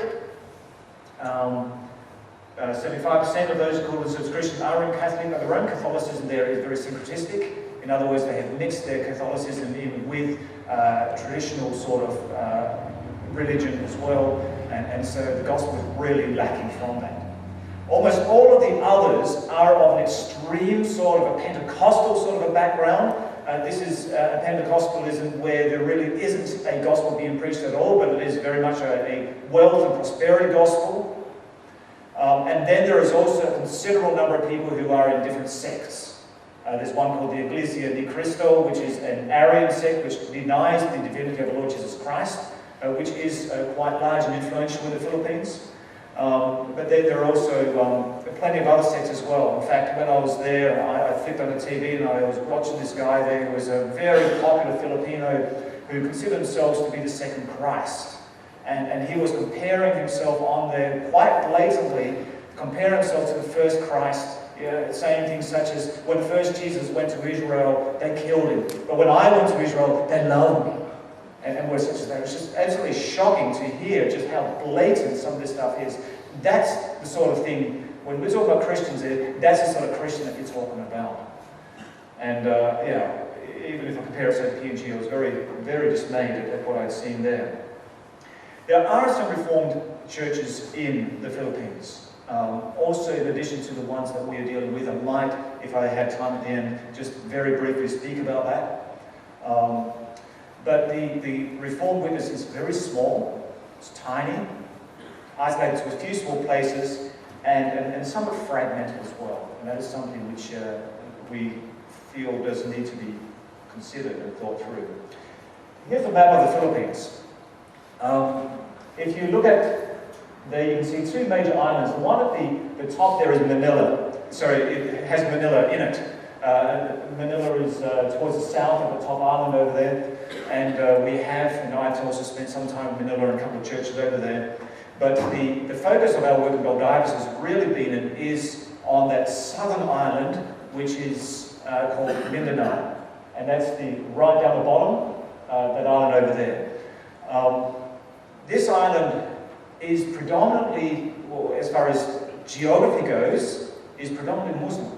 75% of those who call themselves Christian are Roman Catholic, but the Roman Catholicism there is very syncretistic. In other words, they have mixed their Catholicism in with traditional sort of religion as well, and so the gospel is really lacking from that. Almost all of the others are of an extreme sort of a Pentecostal sort of a background. This is a Pentecostalism where there really isn't a gospel being preached at all, but it is very much a wealth and prosperity gospel. And then there is also a considerable number of people who are in different sects. There's one called the Iglesia de Cristo, which is an Arian sect which denies the divinity of the Lord Jesus Christ, which is quite large and influential in the Philippines. But then there are also plenty of other sects as well. In fact, when I was there, I flipped on the TV and I was watching this guy there who was a very popular Filipino who considered themselves to be the second Christ. And he was comparing himself on there quite blatantly, comparing himself to the first Christ, saying things such as, when first Jesus went to Israel, they killed him. But when I went to Israel, they loved me. And words such as that. It's just absolutely shocking to hear just how blatant some of this stuff is. That's the sort of thing, when we talk about Christians here, that's the sort of Christian that you're talking about. And even if I compare it to P&G, I was very, very dismayed at what I'd seen there. There are some Reformed churches in the Philippines. Also, in addition to the ones that we are dealing with, I might, if I had time at the end, just very briefly speak about that. But the Reformed witness is very small, it's tiny, isolated to a few small places, and somewhat fragmented as well. And that is something which we feel does need to be considered and thought through. Here's the map of the Philippines. If you look at there, you can see two major islands. The one at the top there is Manila. Sorry, it has Manila in it. Manila is towards the south of the top island over there. And we have, I've also spent some time in Manila and a couple of churches over there. But the focus of our work in Baldivis has really been and is on that southern island, which is called Mindanao. And that's the right down the bottom, that island over there. This island is predominantly, well, as far as geography goes, is predominantly Muslim.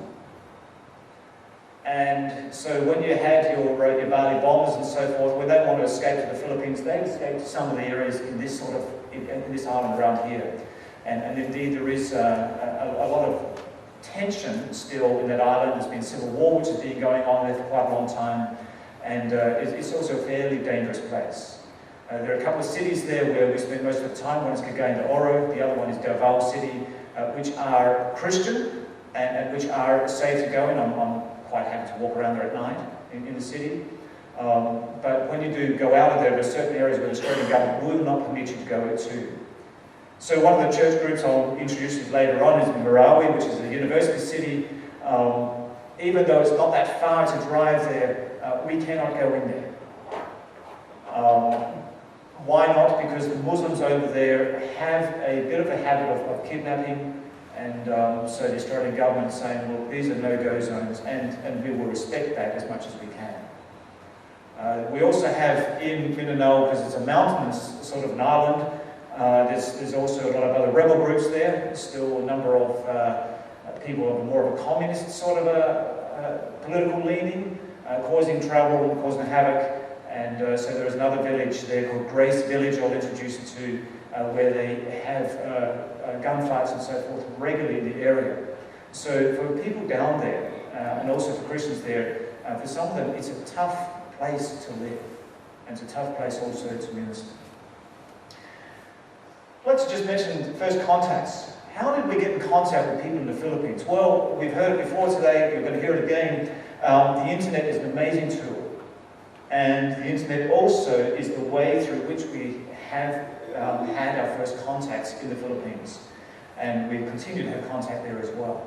And so when you had your Bali bombers and so forth, when they want to escape to the Philippines, they escape to some of the areas in this sort of, in this island around here. And indeed there is a lot of tension still in that island. There's been civil war which has been going on there for quite a long time. And it's also a fairly dangerous place. There are a couple of cities there where we spend most of the time. One is Cagayan de Oro, the other one is Davao City, which are Christian and which are safe to go in. I'm quite happy to walk around there at night in the city. But when you do go out of there are certain areas where the Australian government will not permit you to go to. So one of the church groups I'll introduce you later on is Marawi, which is a university city. Even though it's not that far to drive there, we cannot go in there. Why not? Because the Muslims over there have a bit of a habit of kidnapping, and so the Australian government is saying, well, these are no-go zones, and we will respect that as much as we can. We also have in Mindanao, because it's a mountainous sort of an island, there's also a lot of other rebel groups there. There's still a number of people of more of a communist sort of a political leaning, causing trouble and causing havoc. And so there is another village there called Grace Village I'll introduce you to, where they have gunfights and so forth regularly in the area. So for people down there, and also for Christians there, for some of them it's a tough place to live. And it's a tough place also to minister. Let's just mention first contacts. How did we get in contact with people in the Philippines? Well, we've heard it before today, you're going to hear it again. The internet is an amazing tool. And the internet also is the way through which we have had our first contacts in the Philippines. And we continue to have contact there as well.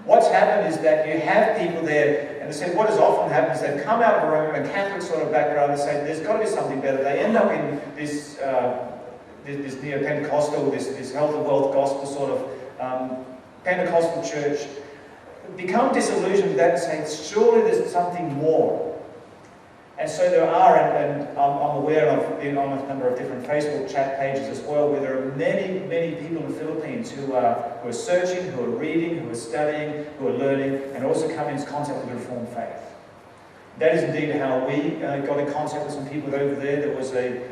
What's happened is that you have people there, and they say what has often happened is they've come out of a Roman Catholic sort of background and say there's got to be something better. They end up in this this neo-Pentecostal, this health and wealth gospel sort of Pentecostal church, become disillusioned with that and say surely there's something more. And so there are, and I'm aware of being on a number of different Facebook chat pages as well, where there are many, many people in the Philippines who are searching, who are reading, who are studying, who are learning, and also come into contact with the Reformed faith. That is indeed how we got in contact with some people over there. There was a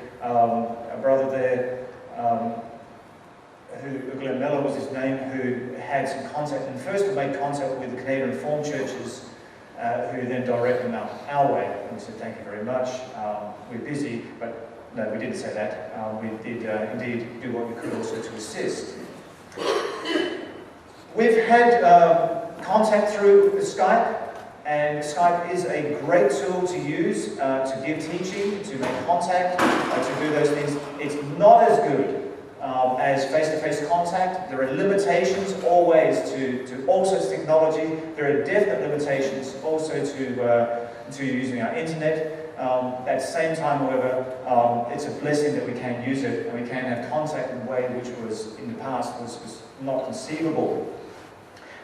brother there, Glenn Mellor was his name, who had some contact, and first made contact with the Canadian Reformed churches, who then directed them our way. And we said, thank you very much, we're busy, but no, we didn't say that. We did indeed do what we could also to assist. We've had contact through Skype, and Skype is a great tool to use to give teaching, to make contact, to do those things. It's not as good as face-to-face contact. There are limitations always to all sorts of technology. There are definite limitations also to using our internet. At the same time, however, it's a blessing that we can use it and we can have contact in a way which was, in the past, was not conceivable.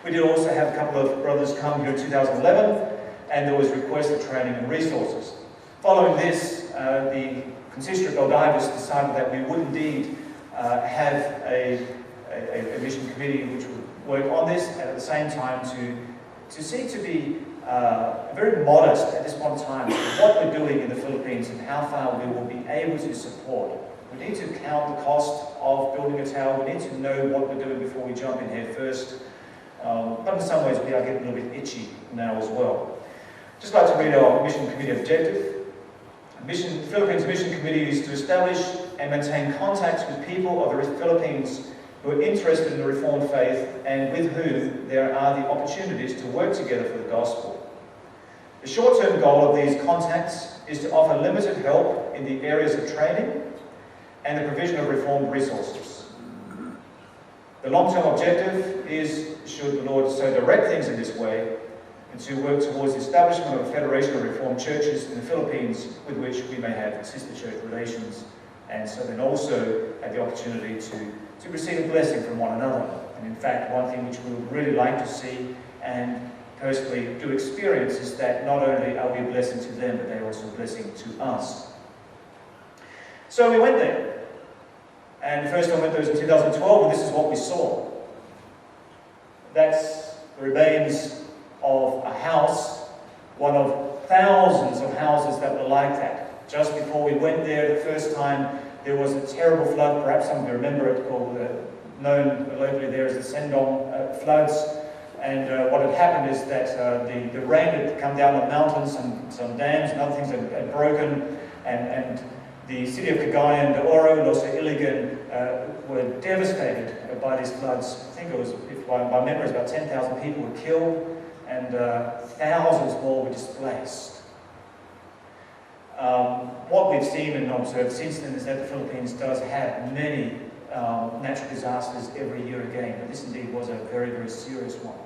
We did also have a couple of brothers come here in 2011, and there was requests for training and resources. Following this, the consistory of Baldivis decided that we would indeed have a mission committee which would work on this, and at the same time to seek to be very modest at this point in time as to what we're doing in the Philippines and how far we will be able to support. We need to count the cost of building a tower. We need to know what we're doing before we jump in head first. But in some ways, we are getting a little bit itchy now as well. Just like to read our Mission Committee objective. Philippines Mission Committee is to establish and maintain contacts with people of the Philippines who are interested in the Reformed faith and with whom there are the opportunities to work together for the gospel. The short-term goal of these contacts is to offer limited help in the areas of training and the provision of Reformed resources. The long-term objective is, should the Lord so direct things in this way, and to work towards the establishment of a federation of Reformed churches in the Philippines with which we may have sister church relations, and so then also have the opportunity to receive a blessing from one another. And in fact, one thing which we would really like to see and personally do experience is that not only are we a blessing to them, but they are also a blessing to us. So we went there. And the first time we went there was in 2012, and this is what we saw. That's the remains of a house, one of thousands of houses that were like that. Just before we went there the first time, there was a terrible flood. Perhaps some of you remember it, called, known locally there as the Sendong floods. And what had happened is that the rain had come down the mountains, some dams and other things had broken, and the city of Cagayan de Oro, Los Iligan, were devastated by these floods. I think it was, if by memory, it was about 10,000 people were killed, and thousands more were displaced. What we've seen and observed since then is that the Philippines does have many natural disasters every year again, but this indeed was a very, very serious one.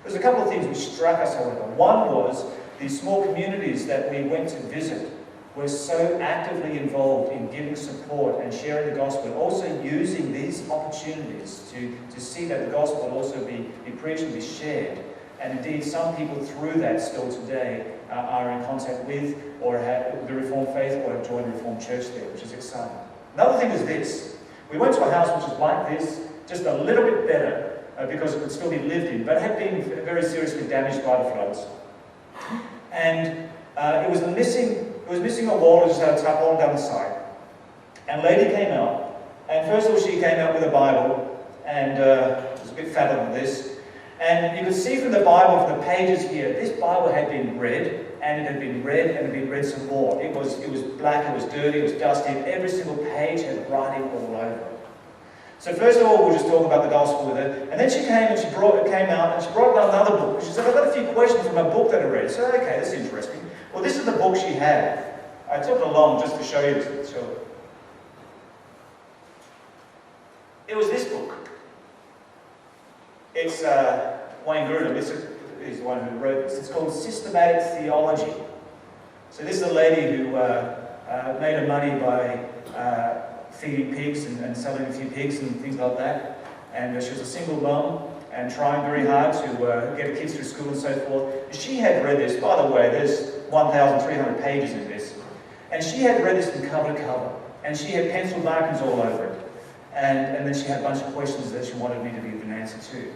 There's a couple of things which struck us, however. One was the small communities that we went to visit were so actively involved in giving support and sharing the gospel, also using these opportunities to see that the gospel will also be preached and be shared. And indeed, some people through that still today are in contact with or have the Reformed faith or have joined the Reformed church there, which is exciting. Another thing is this. We went to a house which was like this, just a little bit better because it could still be lived in, but had been very seriously damaged by the floods. And it was missing a wall. It just had a tarpaulin down the side. And a lady came out, and first of all she came out with a Bible, and it was a bit fatter than this. And you could see from the Bible, from the pages here, this Bible had been read, and it had been read, and it had been read some more. It was black, it was dirty, it was dusty, and every single page had writing all over it. So first of all, we were just talking about the gospel with her, and then she came and she brought another book. She said, I've got a few questions from a book that I read. So, okay, that's interesting. Well, this is the book she had. I took it along just to show you this. So, it was this book. It's Wayne Grudem. This is the one who wrote this. It's called Systematic Theology. So this is a lady who made her money by feeding pigs and selling a few pigs and things like that. And she was a single mum and trying very hard to get her kids through school and so forth. She had read this. By the way, there's 1,300 pages in this. And she had read this from cover to cover. And she had pencil markings all over it. And then she had a bunch of questions that she wanted me to give an answer to.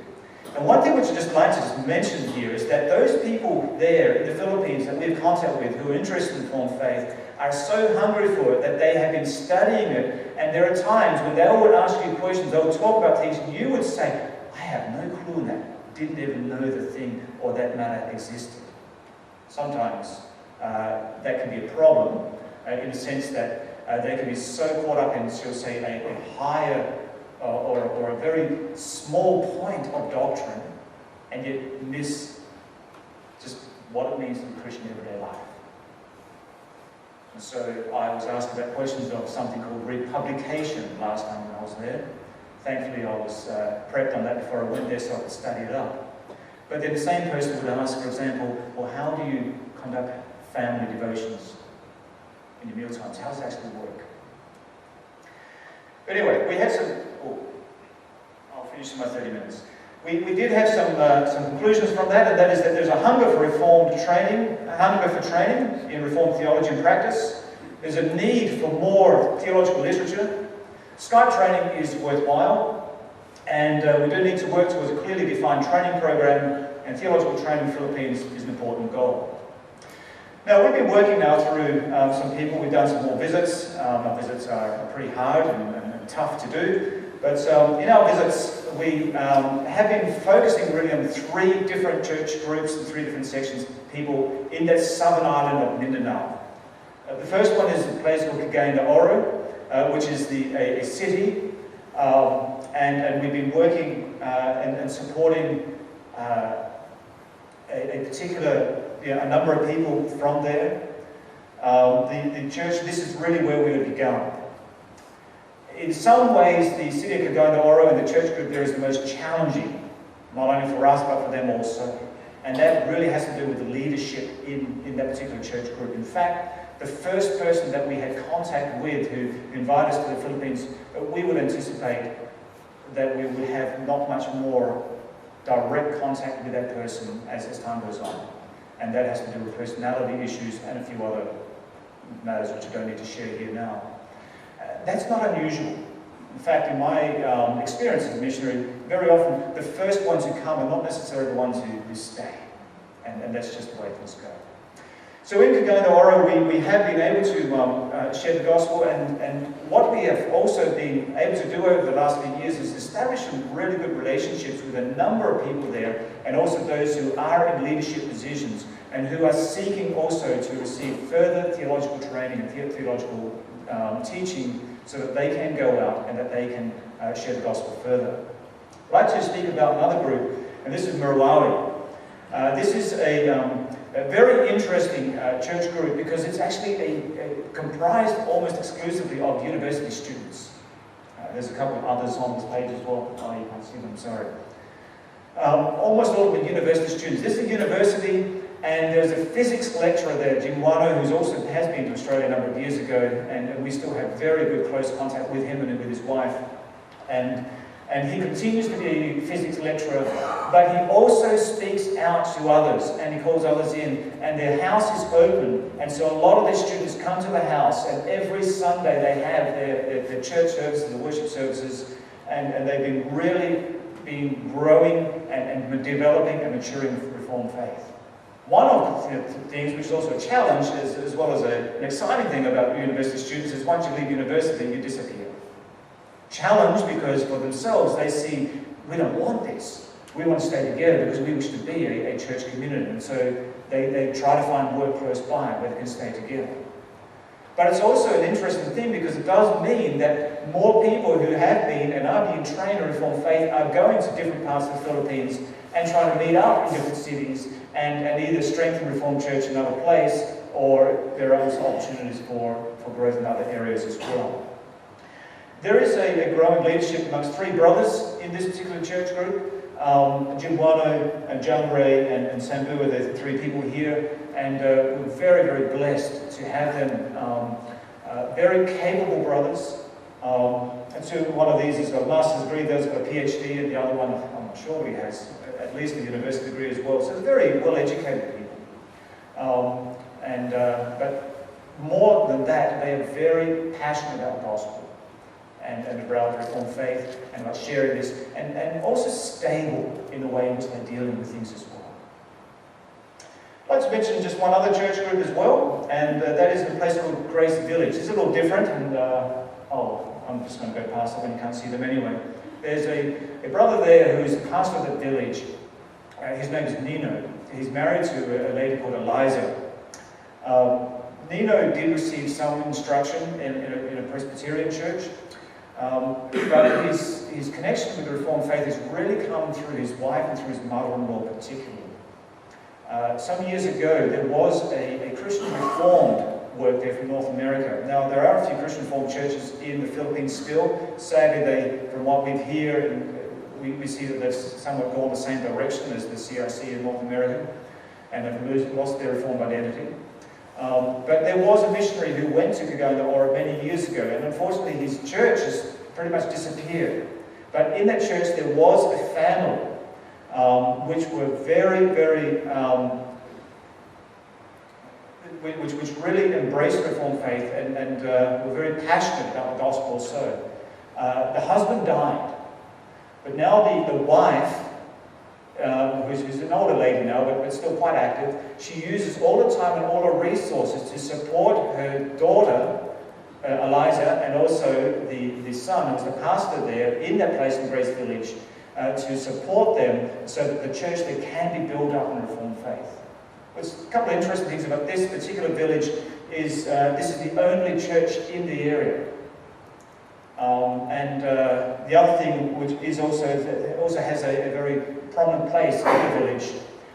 And one thing which I'd just like to just mention here is that those people there in the Philippines that we have contact with who are interested in Reformed faith are so hungry for it that they have been studying it. And there are times when they would ask you questions, they would talk about things, and you would say, I have no clue on that. Didn't even know the thing or that matter existed. Sometimes that can be a problem in the sense that they can be so caught up in, shall we say, a higher or a very small point of doctrine, and yet miss just what it means in Christian everyday life. And so I was asked about questions of something called republication last time when I was there. Thankfully I was prepped on that before I went there so I could study it up. But then the same person would ask, for example, well, how do you conduct family devotions in your meal times? How does it actually work? But anyway, we had some... Oh, I'll finish in my 30 minutes. We did have some conclusions from that, and that is that there's a hunger for Reformed training, a hunger for training in Reformed theology and practice. There's a need for more theological literature. Skype training is worthwhile, and we do need to work towards a clearly defined training program and theological training in the Philippines is an important goal. Now, we've been working now through some people. We've done some more visits. Our visits are pretty hard and tough to do. But in our visits, we have been focusing really on 3 different church groups and 3 different sections of people in that southern island of Mindanao. The first one is a place called Cagayan de Oro, which is a city. And we've been working and supporting a particular, a number of people from there. The church, this is really where we would be going. In some ways, the city of Cagayan de Oro and the church group there is the most challenging, not only for us, but for them also. And that really has to do with the leadership in that particular church group. In fact, the first person that we had contact with who invited us to the Philippines, we would anticipate that we would have not much more direct contact with that person as time goes on. And that has to do with personality issues and a few other matters which I don't need to share here now. That's not unusual. In fact, in my experience as a missionary, very often the first ones who come are not necessarily the ones who stay. And that's just the way things go. So in Cagayan de Oro, we have been able to share the gospel, and what we have also been able to do over the last few years is establish some really good relationships with a number of people there, and also those who are in leadership positions, and who are seeking also to receive further theological training and theological teaching so that they can go out and that they can share the gospel further. I'd like to speak about another group, and this is Merawi. This is a very interesting church group because it's actually comprised almost exclusively of university students. There's a couple of others on this page as well. Oh, you can't see them, sorry. Almost all of them university students. This is a university, and there's a physics lecturer there, Jim Wano, who also has been to Australia a number of years ago, and we still have very good close contact with him and with his wife. And he continues to be a physics lecturer, but he also speaks out to others, and he calls others in, and their house is open, and so a lot of their students come to the house, and every Sunday they have their church services, the worship services, and they've been really growing and developing and maturing the Reformed faith. One of the things, which is also a challenge, as well as an exciting thing about university students, is once you leave university, you disappear. Challenge because for themselves they see, we don't want this. We want to stay together because we wish to be a church community, and so they try to find work close by where they can stay together. But it's also an interesting thing because it does mean that more people who have been and are being trained in Reformed faith are going to different parts of the Philippines and trying to meet up in different cities and either strengthen Reformed Church in another place, or there are also opportunities for growth in other areas as well. There is a growing leadership amongst 3 brothers in this particular church group. Jim Wano and John Ray and Sambu are the 3 people here, and we're very, very blessed to have them. Very capable brothers. And so one of these has got a master's degree, the other's got a PhD, and the other one, I'm not sure what he has, at least a university degree as well. So they're very well-educated people. But more than that, they are very passionate about the gospel. And about the Reformed faith, and about sharing this, and also stable in the way in which they're dealing with things as well. I'd like to mention just one other church group as well, and that is in a place called Grace Village. It's a little different, and I'm just going to go past it when you can't see them anyway. There's a brother there who's a pastor of the village. His name is Nino. He's married to a lady called Eliza. Nino did receive some instruction in a Presbyterian church. But his connection with the Reformed faith has really come through his wife and through his mother-in-law particularly. Some years ago, there was a Christian Reformed work there from North America. Now, there are a few Christian Reformed churches in the Philippines still. Sadly, from what we hear, we see that they've somewhat gone the same direction as the CRC in North America, and have lost their Reformed identity. But there was a missionary who went to Cagayan de Oro many years ago, and unfortunately his church has pretty much disappeared. But in that church there was a family which were very, very, which really embraced Reformed faith and were very passionate about the gospel. So the husband died, but now the wife who's an older lady now, but still quite active. She uses all the time and all her resources to support her daughter, Eliza, and also the son, who's the pastor there in that place in Grace Village, to support them so that the church there can be built up in Reformed faith. There's a couple of interesting things about this particular village is this is the only church in the area. The other thing, which is also has a very prominent place in the village,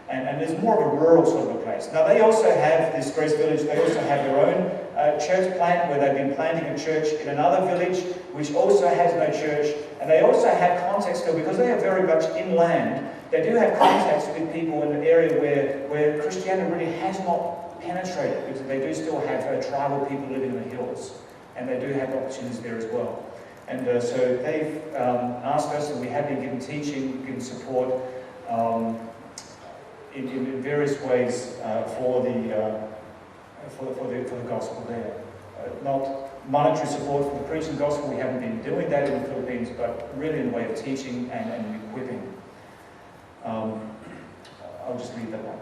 and there's more of a rural sort of a place. Now they also have, this Grace Village, they also have their own church plant where they've been planting a church in another village which also has no church, and they also have contacts still, because they are very much inland, they do have contacts with people in an area where Christianity really has not penetrated, because they do still have tribal people living in the hills, and they do have opportunities there as well. And so they've asked us, and we have been given teaching, given support in various ways for the gospel there. Not monetary support for the preaching gospel, we haven't been doing that in the Philippines, but really in the way of teaching and equipping. I'll just leave that one.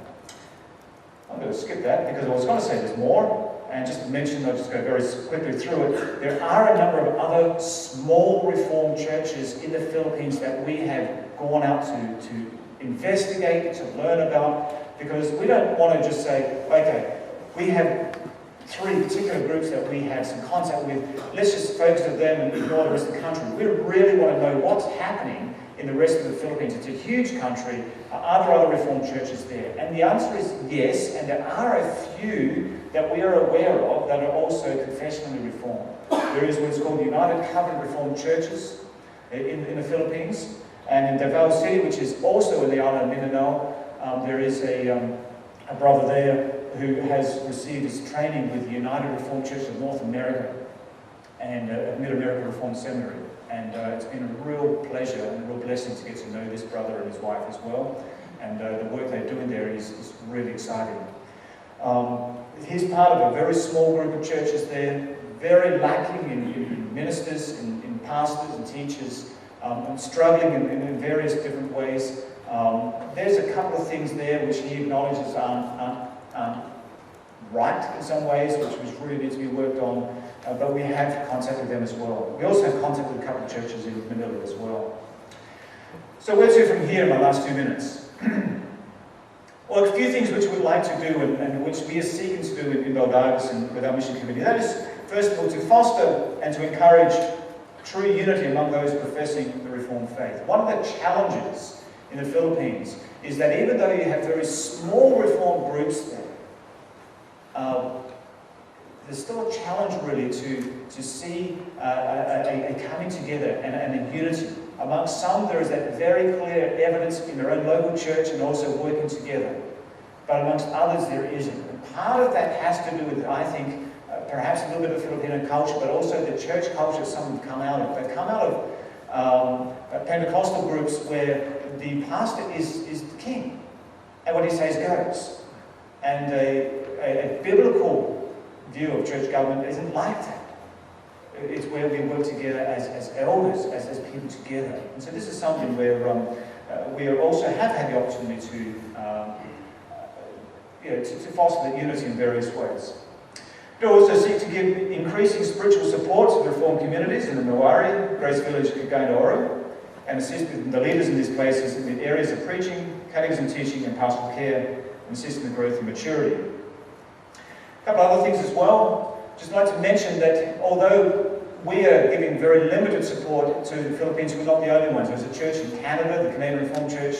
I'm going to skip that because I was going to say there's more. And just to mention, I'll just go very quickly through it. There are a number of other small Reformed churches in the Philippines that we have gone out to investigate, to learn about, because we don't want to just say, okay, we have 3 particular groups that we have some contact with, let's just focus on them and ignore the rest of the country. We really want to know what's happening in the rest of the Philippines. It's a huge country. Are there other Reformed churches there? And the answer is yes, and there are a few that we are aware of that are also confessionally Reformed. There is what's called United Covenant Reformed Churches in the Philippines, and in Davao City, which is also in the island of Mindanao, there is a brother there who has received his training with the United Reformed Church of North America and Mid-America Reformed Seminary. And it's been a real pleasure and a real blessing to get to know this brother and his wife as well. And the work they're doing there is really exciting. He's part of a very small group of churches there, very lacking in ministers, in pastors and teachers, and struggling in various different ways. There's a couple of things there which he acknowledges aren't right in some ways, which really needs to be worked on. But we have contact with them as well. We also have contact with a couple of churches in Manila as well. So where to from here in my last 2 minutes? Well, a few things which we'd like to do and which we are seeking to do in Baldavis and with our mission committee. That is, first of all, to foster and to encourage true unity among those professing the Reformed faith. One of the challenges in the Philippines is that even though you have very small Reformed groups there, there's still a challenge really to see a coming together and a unity. Amongst some, there is that very clear evidence in their own local church and also working together. But amongst others, there isn't. And part of that has to do with, I think, perhaps a little bit of Filipino culture, but also the church culture some have come out of. They come out of Pentecostal groups where the pastor is the king, and what he says goes. And a biblical view of church government isn't like that. It's where we work together as elders, as people together. And so this is something where we also have had the opportunity to foster the unity in various ways. We also seek to give increasing spiritual support to the Reformed communities in the Mawari, Grace Village, Cagayan de Oro, and assist the leaders in these places in the areas of preaching, catechism teaching, and pastoral care, and assist in the growth and maturity. A couple other things as well. Just like to mention that although we are giving very limited support to the Philippines, we're not the only ones. There's a church in Canada, the Canadian Reformed Church,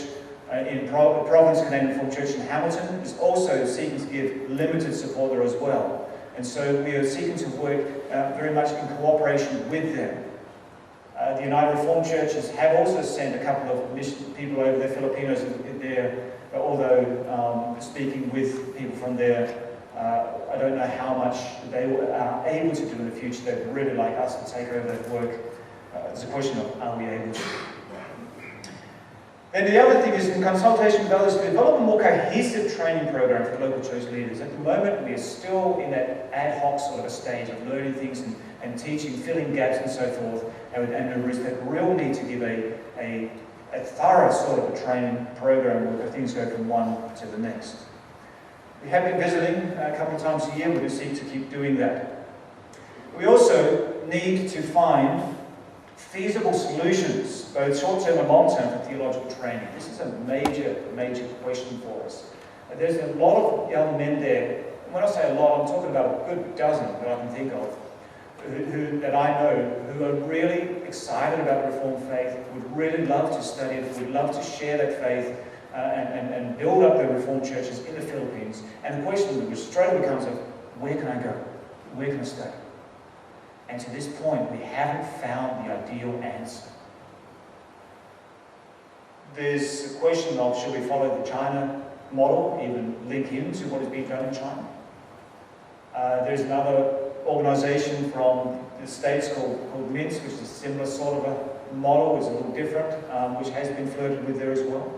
in Province, Canadian Reformed Church in Hamilton, is also seeking to give limited support there as well. And so we are seeking to work very much in cooperation with them. The United Reformed Churches have also sent a couple of mission people over there, Filipinos there, although speaking with people from there, I don't know how much they are able to do in the future. They'd really like us to take over that work. It's a question of, are we able to? And the other thing is, in consultation with others, to develop a more cohesive training program for local church leaders. At the moment, we are still in that ad hoc sort of a stage of learning things and teaching, filling gaps and so forth. And there is that real need to give a a thorough sort of a training program where things go from one to the next. We have been visiting a couple of times a year. We seek to keep doing that. We also need to find feasible solutions, both short-term and long-term, for theological training. This is a major, major question for us. There's a lot of young men there, and when I say a lot, I'm talking about a good dozen that I can think of, that I know, who are really excited about the Reformed faith, would really love to study it, would love to share that faith, and build up the Reformed churches in the Philippines. And the question which straight away becomes of, where can I go? Where can I study? And to this point, we haven't found the ideal answer. There's a question of, should we follow the China model, even link into what is being done in China? There's another organization from the States called MINS, which is a similar sort of a model, it's a little different, which has been flirted with there as well.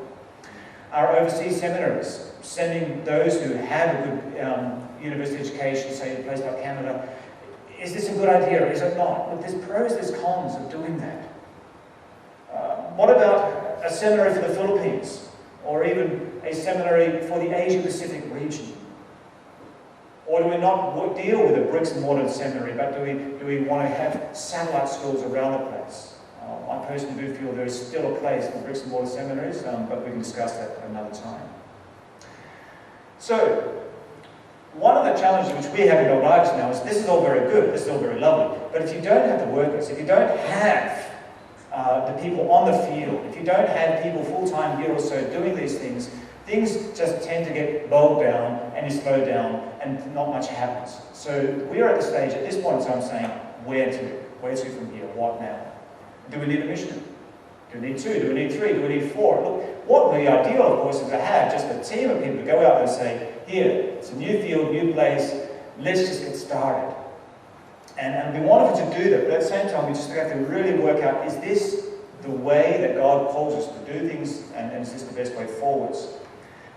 Our overseas seminaries, sending those who have a good university education, say in a place like Canada, is this a good idea? Is it not? Look, there's pros, there's cons of doing that. What about a seminary for the Philippines? Or even a seminary for the Asia-Pacific region? Or do we not deal with a bricks and mortar seminary, but do we want to have satellite schools around the place? I personally do feel there is still a place for bricks and mortar seminaries, but we can discuss that at another time. So, one of the challenges which we have in our lives now is this is all very good, this is all very lovely, but if you don't have the workers, if you don't have the people on the field, if you don't have people full-time year or so doing these things, things just tend to get bogged down and you slow down and not much happens. So we're at the stage at this point in time saying, where to? Where to from here? What now? Do we need a missionary? Do we need 2? Do we need 3? Do we need 4? Look, what would be ideal, of course, is to have just a team of people to go out there and say, here, it's a new field, new place, let's just get started. And we wanted to do that, but at the same time, we just have to really work out, is this the way that God calls us to do things, and is this the best way forwards?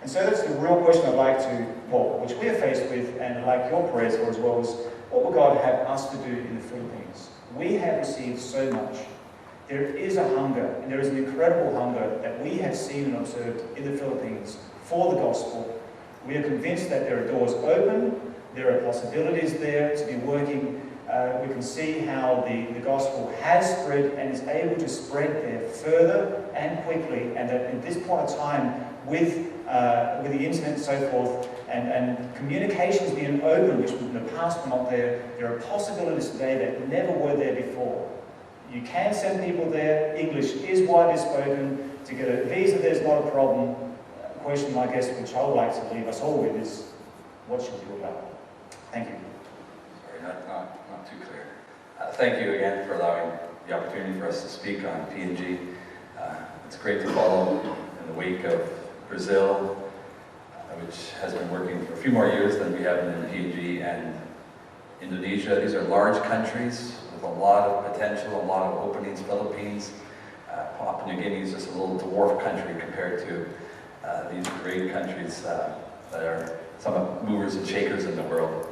And so that's the real question I'd like to, well, which we are faced with, and I'd like your prayers for as well, is what will God have us to do in the Philippines? We have received so much. There is a hunger, and there is an incredible hunger that we have seen and observed in the Philippines for the gospel. We are convinced that there are doors open, there are possibilities there to be working. We can see how the gospel has spread and is able to spread there further and quickly, and that at this point in time, with the internet and so forth, and communications being open, which in the past were not there, there are possibilities today that never were there before. You can send people there. English is widely spoken. To get a visa, there's not a problem. A question, I guess, which I would like to leave us all with is, what should we do about it? Thank you. Sorry, not too clear. Thank you again for allowing the opportunity for us to speak on PNG. It's great to follow in the wake of Brazil, which has been working for a few more years than we have in PNG, and Indonesia. These are large countries with a lot of potential, a lot of openings. Philippines, Papua New Guinea is just a little dwarf country compared to these great countries that are some movers and shakers in the world.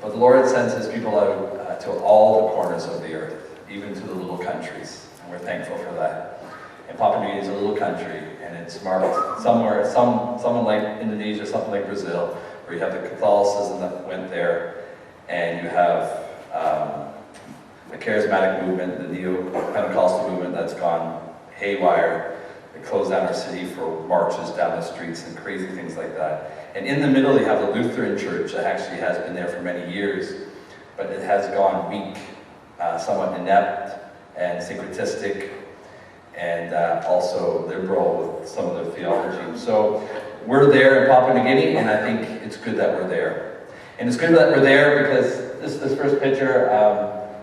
But the Lord sends His people out to all the corners of the earth, even to the little countries, and we're thankful for that. And Papua New Guinea is a little country, and it's marked somewhere, someone like Indonesia, something like Brazil, where you have the Catholicism that went there, and you have the charismatic movement, the neo-Pentecostal movement that's gone haywire. They closed down our city for marches down the streets and crazy things like that. And in the middle, you have the Lutheran Church that actually has been there for many years, but it has gone weak, somewhat inept and syncretistic, and also liberal with some of their theology. So we're there in Papua New Guinea, and I think it's good that we're there. And it's good that we're there because this first picture,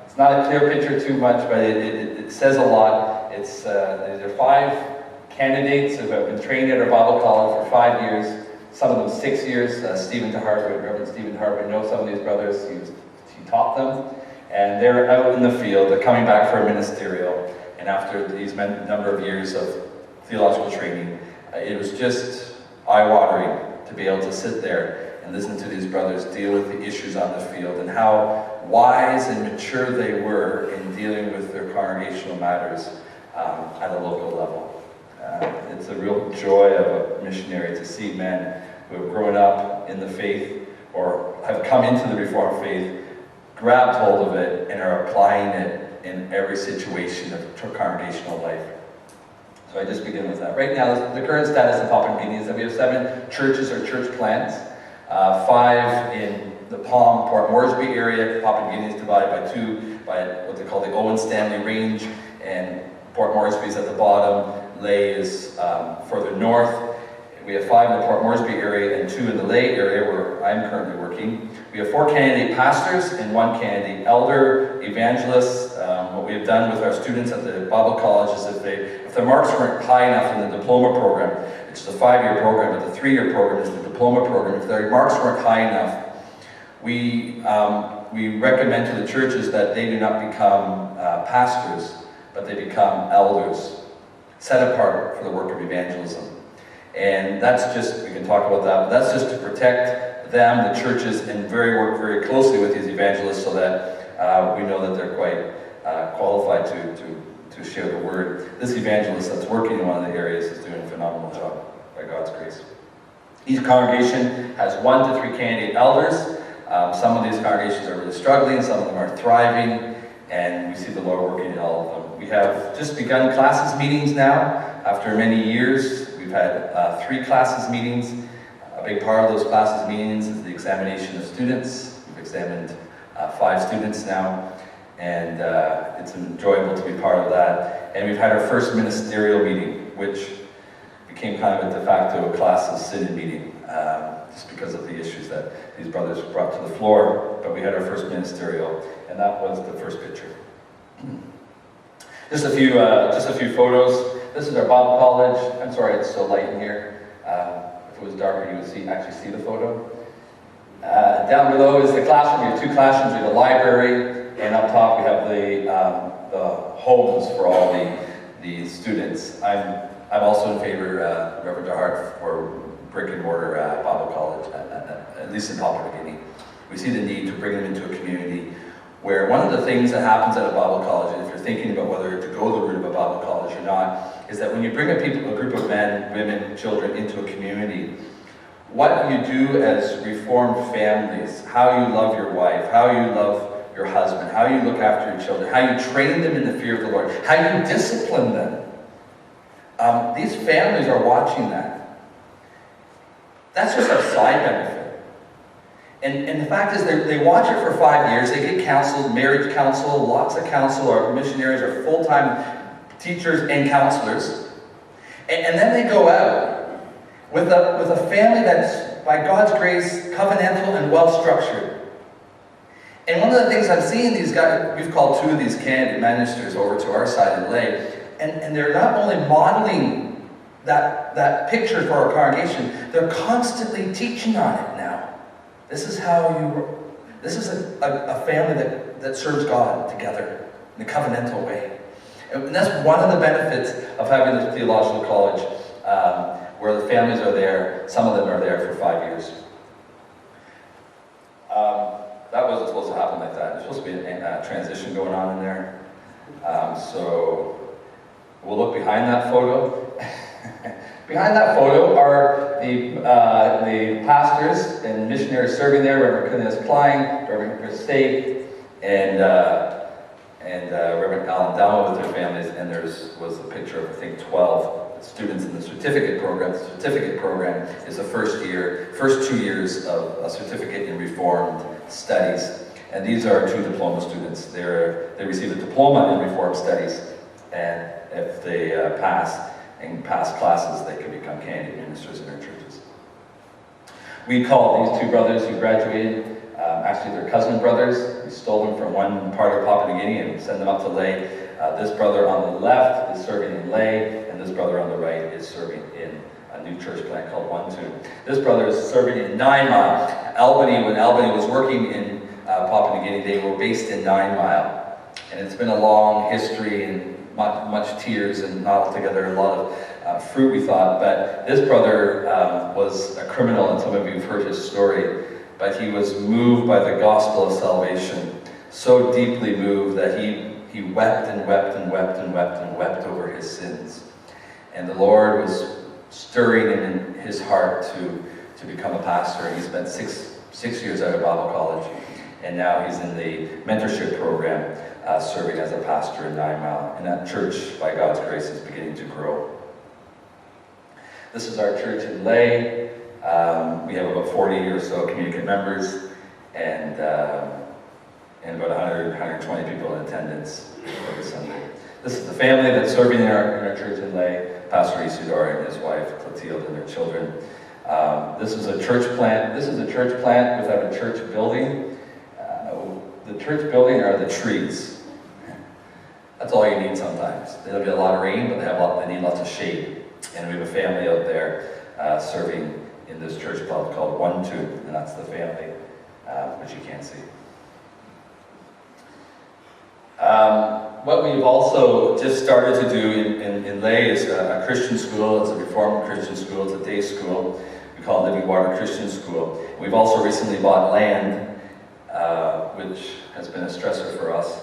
it's not a clear picture too much, but it says a lot. It's there are 5 candidates who have been trained at our Bible college for 5 years, some of them 6 years. Reverend Stephen Harvard knows some of these brothers. He taught them, and they're out in the field. They're coming back for a ministerial, and after these number of years of theological training, it was just eye-watering to be able to sit there and listen to these brothers deal with the issues on the field and how wise and mature they were in dealing with their congregational matters at a local level. It's a real joy of a missionary to see men who have grown up in the faith or have come into the Reformed faith, grabbed hold of it, and are applying it in every situation of congregational life. So I just begin with that. Right now, the current status of Papua New Guinea is that we have 7 churches or church plants, 5 in the Palm, Port Moresby area. Papua New Guinea is divided by 2 by what they call the Owen Stanley Range, and Port Moresby is at the bottom. Ley is further north. We have 5 in the Port Moresby area and 2 in the Ley area where I'm currently working. We have 4 candidate pastors and 1 candidate elder, evangelists. What we have done with our students at the Bible College is if their marks weren't high enough in the diploma program, which is a 5-year program, but the 3-year program is the diploma program, if their marks weren't high enough, we recommend to the churches that they do not become pastors, but they become elders, set apart for the work of evangelism. And that's just, we can talk about that, but that's just to protect them, the churches, and work very closely with these evangelists so that we know that they're quite qualified to share the word. This evangelist that's working in one of the areas is doing a phenomenal job, by God's grace. Each congregation has 1 to 3 candidate elders. Some of these congregations are really struggling, some of them are thriving, and we see the Lord working in all of them. We have just begun classes meetings now. After many years, we've had 3 classes meetings. A big part of those classes meetings is the examination of students. We've examined 5 students now, and it's enjoyable to be part of that. And we've had our first ministerial meeting, which became kind of a de facto classes synod meeting, just because of the issues that these brothers brought to the floor. But we had our first ministerial, and that was the first picture. Just a few photos. This is our Bible College. I'm sorry, it's so light in here. If it was darker, you would actually see the photo. Down below is the classroom. We have 2 classrooms. We have the library, and up top we have the homes for all the students. I'm also in favor, Reverend DeHart, for brick and mortar Bible College, at least in Papua New Guinea. We see the need to bring them into a community where one of the things that happens at a Bible college, and if you're thinking about whether to go the route of a Bible college or not, is that when you bring a group of men, women, children into a community, what you do as Reformed families, how you love your wife, how you love your husband, how you look after your children, how you train them in the fear of the Lord, how you discipline them. These families are watching that. That's just a side benefit. And the fact is, they watch it for 5 years, they get counseled, marriage counsel, lots of counsel. Our missionaries are full-time teachers and counselors. And then they go out with a family that's, by God's grace, covenantal and well-structured. And one of the things I'm seeing these guys, we've called 2 of these candidate ministers over to our side in Ley, and they're not only modeling that picture for our congregation, they're constantly teaching on it now. This is a family that serves God together in a covenantal way. And that's one of the benefits of having this theological college, where the families are there. Some of them are there for 5 years. That wasn't supposed to happen like that. There's supposed to be a transition going on in there. So we'll look behind that photo. Behind that photo are the pastors and missionaries serving there, Reverend Kenneth Klein, Reverend Chris Stake, and Reverend Alan Dama with their families, and there was a picture of, I think, 12 students in the certificate program. The certificate program is the first 2 years of a certificate in Reformed Studies, and these are 2 diploma students. They receive a diploma in Reformed Studies, and if they pass classes, they can become candidate ministers in our churches. We call these 2 brothers who graduated, actually they're cousin brothers. We stole them from one part of Papua New Guinea and sent them up to Ley. This brother on the left is serving in Ley, and this brother on the right is serving in a new church plant called 1-2. This brother is serving in 9 Mile. Albany, when Albany was working in Papua New Guinea, they were based in 9 Mile. And it's been a long history and much tears and not altogether a lot of fruit, we thought. But this brother was a criminal, and some of you have heard his story. But he was moved by the gospel of salvation, so deeply moved that he wept and wept and wept and wept and wept over his sins. And the Lord was stirring in his heart to become a pastor. And he spent six years out of Bible college. And now he's in the mentorship program, serving as a pastor in 9 Mile. And that church, by God's grace, is beginning to grow. This is our church in Lay. We have about 40 or so communicant members, and about 120 people in attendance every Sunday. This is the family that's serving in our church in Lay, Pastor Isidore and his wife Clotilde and their children. This is a church plant. This is a church plant without a church building. The church building are the trees. That's all you need sometimes. There'll be a lot of rain, but they need lots of shade. And we have a family out there serving in this church called 1-2, and that's the family, which you can't see. What we've also just started to do in Lay is a Christian school. It's a Reformed Christian school. It's a day school. We call it Living Water Christian School. We've also recently bought land, which has been a stressor for us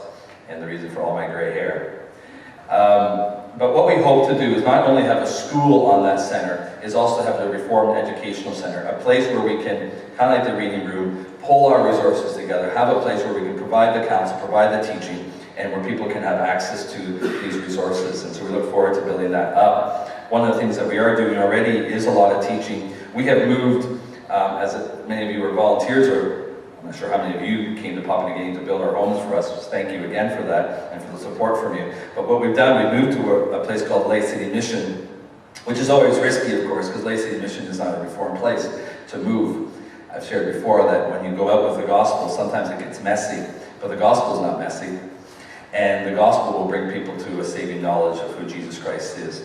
and the reason for all my gray hair. But what we hope to do is not only have a school on that center, is also have the Reformed Educational Center, a place where we can, kind of like the reading room, pull our resources together, have a place where we can provide the counsel, provide the teaching, and where people can have access to these resources. And so we look forward to building that up. One of the things that we are doing already is a lot of teaching. We have moved, many of you are volunteers, or I'm not sure how many of you came to Papua New Guinea to build our homes for us. Just thank you again for that and for the support from you. But what we've done, we've moved to a place called Lay City Mission, which is always risky, of course, because Lay City Mission is not a Reformed place to move. I've shared before that when you go out with the gospel, sometimes it gets messy, but the gospel is not messy. And the gospel will bring people to a saving knowledge of who Jesus Christ is.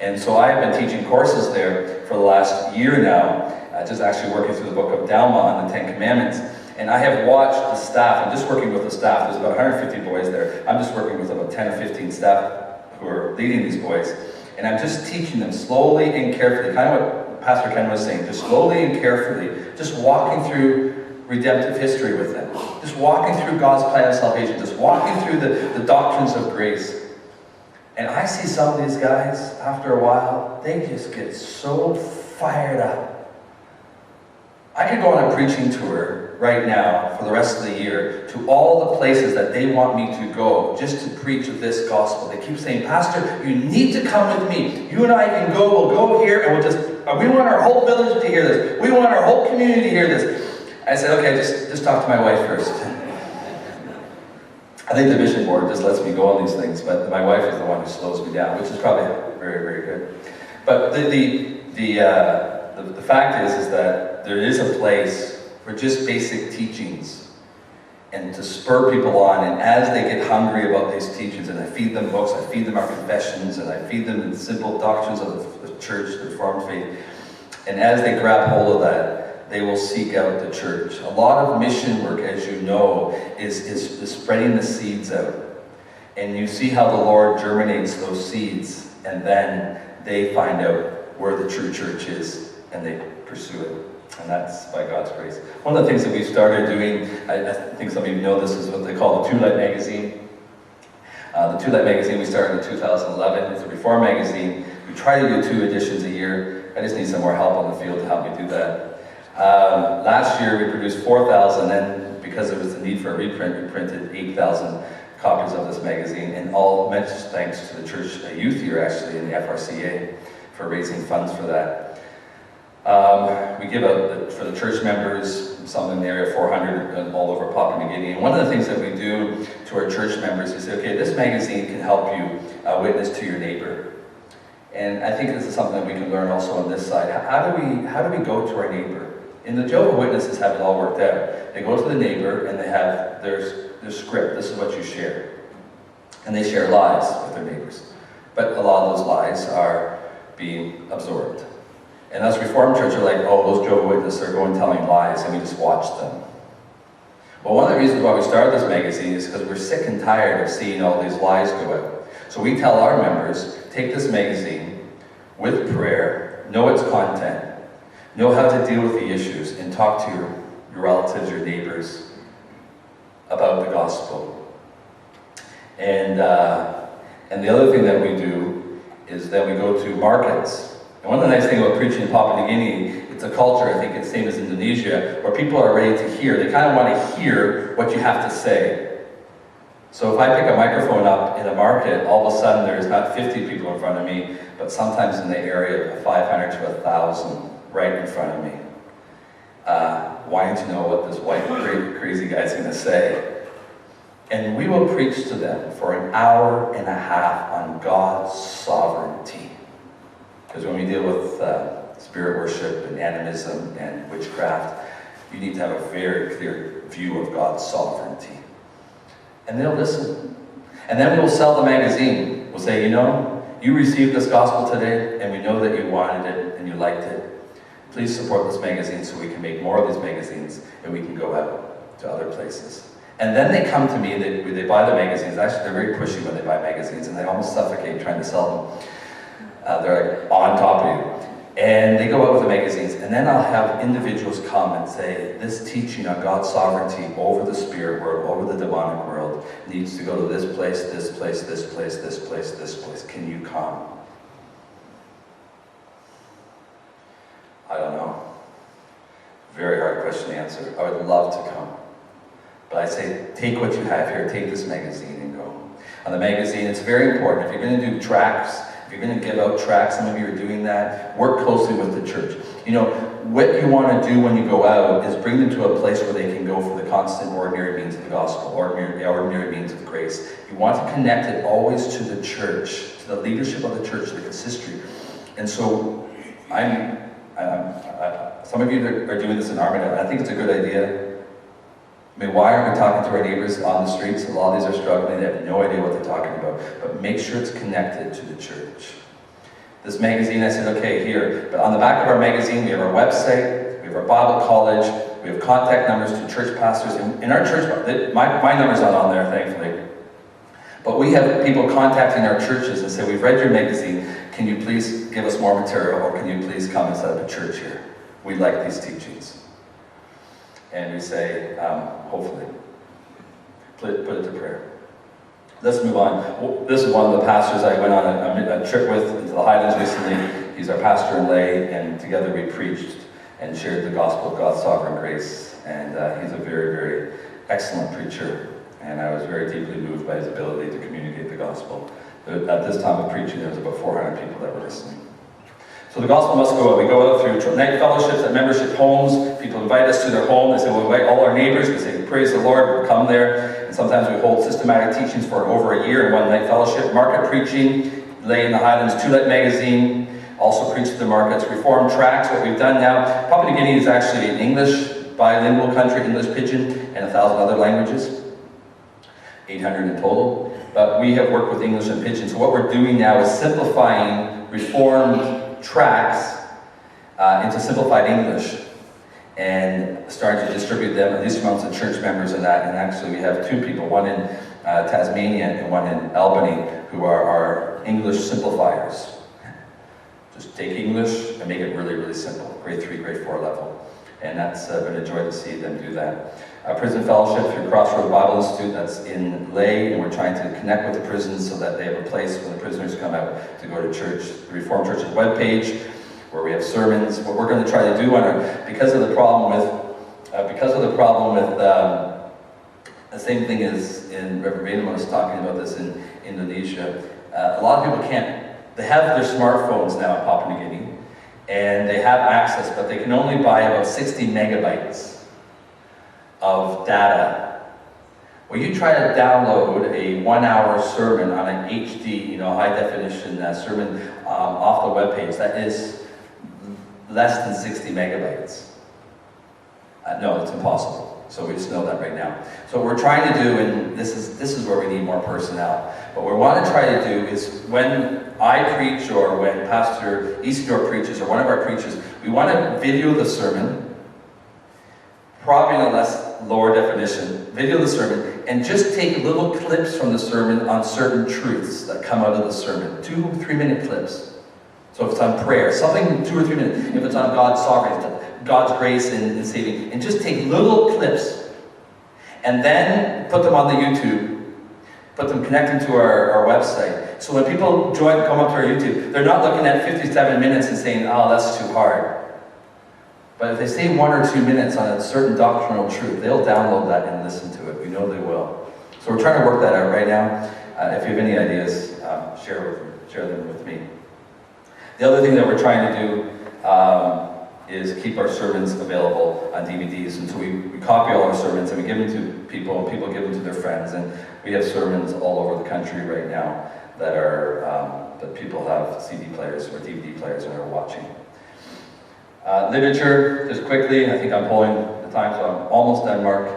And so I have been teaching courses there for the last year now, just actually working through the book of Dalma on the 10 Commandments. And I have watched the staff. I'm just working with the staff. There's about 150 boys there. I'm just working with about 10 or 15 staff who are leading these boys. And I'm just teaching them slowly and carefully, kind of what Pastor Ken was saying, just slowly and carefully, just walking through redemptive history with them. Just walking through God's plan of salvation. Just walking through the doctrines of grace. And I see some of these guys, after a while, they just get so fired up. I could go on a preaching tour right now for the rest of the year to all the places that they want me to go just to preach this gospel. They keep saying, Pastor, you need to come with me. You and I can go, we'll go here, and we want our whole village to hear this. We want our whole community to hear this. I said, okay, just talk to my wife first. I think the mission board just lets me go on these things, but my wife is the one who slows me down, which is probably very, very good. But the fact is that there is a place for just basic teachings and to spur people on, and as they get hungry about these teachings, and I feed them books, I feed them our confessions, and I feed them the simple doctrines of the church, the Reformed faith, and as they grab hold of that, they will seek out the church. A lot of mission work, as you know, is spreading the seeds out. And you see how the Lord germinates those seeds, and then they find out where the true church is, and they pursue it. And that's by God's grace. One of the things that we've started doing, I think some of you know this, is what they call the Two Light magazine. The Two Light magazine we started in 2011. It's a Reform magazine. We try to do 2 editions a year. I just need some more help on the field to help me do that. Last year we produced 4,000, and because there was the need for a reprint, we printed 8,000 copies of this magazine, and all much thanks to the church youth here actually in the FRCA for raising funds for that. We give out for the church members, some in the area, 400 all over Papua New Guinea. And one of the things that we do to our church members is say, okay, this magazine can help you witness to your neighbor. And I think this is something that we can learn also on this side. How do we go to our neighbor? And the Jehovah's Witnesses have it all worked out. They go to the neighbor and they have their script. This is what you share. And they share lies with their neighbors. But a lot of those lies are being absorbed. And us Reformed church are like, oh, those Jehovah's Witnesses are going telling lies, and we just watch them. Well, one of the reasons why we started this magazine is because we're sick and tired of seeing all these lies go out. So we tell our members, take this magazine with prayer, know its content, know how to deal with the issues, and talk to your relatives, your neighbors about the gospel. And the other thing that we do is that we go to markets. And one of the nice things about preaching in Papua New Guinea, it's a culture, I think it's the same as Indonesia, where people are ready to hear. They kind of want to hear what you have to say. So if I pick a microphone up in a market, all of a sudden there's not 50 people in front of me, but sometimes in the area of 500 to 1,000 right in front of me. Wanting to know what this white crazy guy's going to say. And we will preach to them for an hour and a half on God's sovereignty. Because when we deal with spirit worship and animism and witchcraft, you need to have a very clear view of God's sovereignty. And they'll listen. And then we'll sell the magazine. We'll say, you know, you received this gospel today, and we know that you wanted it and you liked it. Please support this magazine so we can make more of these magazines and we can go out to other places. And then they come to me, they buy the magazines. Actually, they're very pushy when they buy magazines, and they almost suffocate trying to sell them. They're like on top of you. And they go out with the magazines, and then I'll have individuals come and say, this teaching on God's sovereignty over the spirit world, over the demonic world, needs to go to this place, this place, this place, this place, this place. Can you come? I don't know. Very hard question to answer. I would love to come. But I say, take what you have here, take this magazine and go. On the magazine, it's very important. If you're going to do tracts, if you're going to give out tracts, some of you are doing that, work closely with the church. You know, what you want to do when you go out is bring them to a place where they can go for the constant ordinary means of the gospel, ordinary means of grace. You want to connect it always to the church, to the leadership of the church, the consistory. And so, some of you are doing this in Armada, and I think it's a good idea. I mean, why aren't we talking to our neighbors on the streets? A lot of these are struggling, they have no idea what they're talking about. But make sure it's connected to the church. This magazine, I said, okay, here. But on the back of our magazine, we have our website, we have our Bible college, we have contact numbers to church pastors. In our church, my number's not on there, thankfully. But we have people contacting our churches and say, we've read your magazine, can you please give us more material, or can you please come and set up a church here? We like these teachings. And we say, hopefully, put it to prayer. Let's move on. This is one of the pastors I went on a trip with into the Highlands recently. He's our pastor in lay, and together we preached and shared the gospel of God's sovereign grace. And he's a very, very excellent preacher. And I was very deeply moved by his ability to communicate the gospel. At this time of preaching, there was about 400 people that were listening. So the gospel must go out. We go out through night fellowships at membership homes. People invite us to their home. They say, we'll invite all our neighbors. We say, praise the Lord, we'll come there. And sometimes we hold systematic teachings for over a year in one night fellowship. Market preaching, lay in the Highlands, 2-Light magazine. Also preach to the markets. Reformed tracts, what we've done now. Papua New Guinea is actually an English bilingual country, English Pidgin, and 1,000 other languages. 800 in total. But we have worked with English and Pidgin. So what we're doing now is simplifying Reformed tracts into simplified English and starting to distribute them, at least amongst the church members and that. And actually we have 2 people, one in Tasmania and one in Albany, who are our English simplifiers. Just take English and make it really, really simple. Grade 3, grade 4 level. And that's been a joy to see them do that. Prison Fellowship through Crossroad Bible Institute, that's in Lay, and we're trying to connect with the prisons so that they have a place when the prisoners come out to go to church. The Reformed Church's webpage, where we have sermons. What we're going to try to do on our, because of the problem with the same thing as in Reverend Bainham was talking about this in Indonesia. A lot of people they have their smartphones now in Papua New Guinea, and they have access, but they can only buy about 60 megabytes of data. Well, you try to download a 1-hour sermon on an HD, high definition sermon off the webpage, that is less than 60 megabytes. No, it's impossible. So we just know that right now. So what we're trying to do, and this is where we need more personnel, what we want to try to do is when I preach or when Pastor Isidore preaches or one of our preachers, we want to video the sermon, probably in a lower definition, video the sermon, and just take little clips from the sermon on certain truths that come out of the sermon. 2-3 minute clips. So if it's on prayer, something 2 or 3 minutes. If it's on God's sovereignty, God's grace in saving, and just take little clips and then put them on the YouTube put them connecting to our website. So when people come up to our YouTube, they're not looking at 57 minutes and saying, oh, that's too hard. But if they say 1 or 2 minutes on a certain doctrinal truth, they'll download that and listen to it. We know they will. So we're trying to work that out right now. If you have any ideas, share them with me. The other thing that we're trying to do is keep our sermons available on DVDs. And so we copy all our sermons and we give them to people, and people give them to their friends. And we have sermons all over the country right now that that people have CD players or DVD players and are watching. Literature, just quickly, I think I'm pulling the time, so I'm almost done, Mark.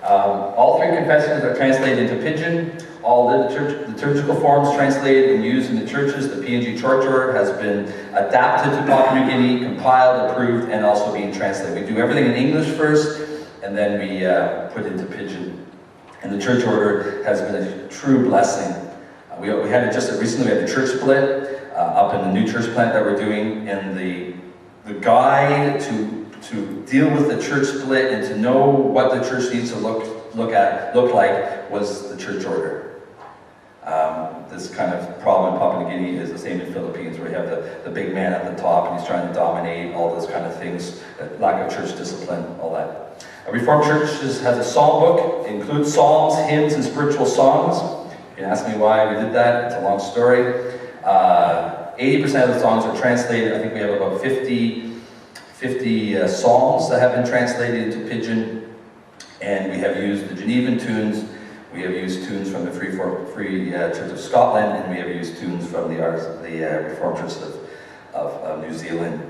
All 3 confessions are translated into Pidgin. All liturgical forms translated and used in the churches. The P&G Church Order has been adapted to Papua New Guinea, compiled, approved, and also being translated. We do everything in English first, and then we put it into Pidgin. And the Church Order has been a true blessing. We had it just recently. We had the church split up in the new church plant that we're doing, and the guide to deal with the church split and to know what the church needs to look like was the Church Order. This kind of problem in Papua New Guinea is the same in Philippines, where you have the big man at the top and he's trying to dominate, all those kind of things, lack of church discipline, all that. Reformed churches has a psalm book. It includes psalms, hymns, and spiritual songs. You can ask me why we did that. It's a long story. 80% of the songs are translated. I think we have about 50 psalms that have been translated into Pidgin. And we have used the Genevan tunes. We have used tunes from the Free Church of Scotland, and we have used tunes from the Reformed Church of New Zealand,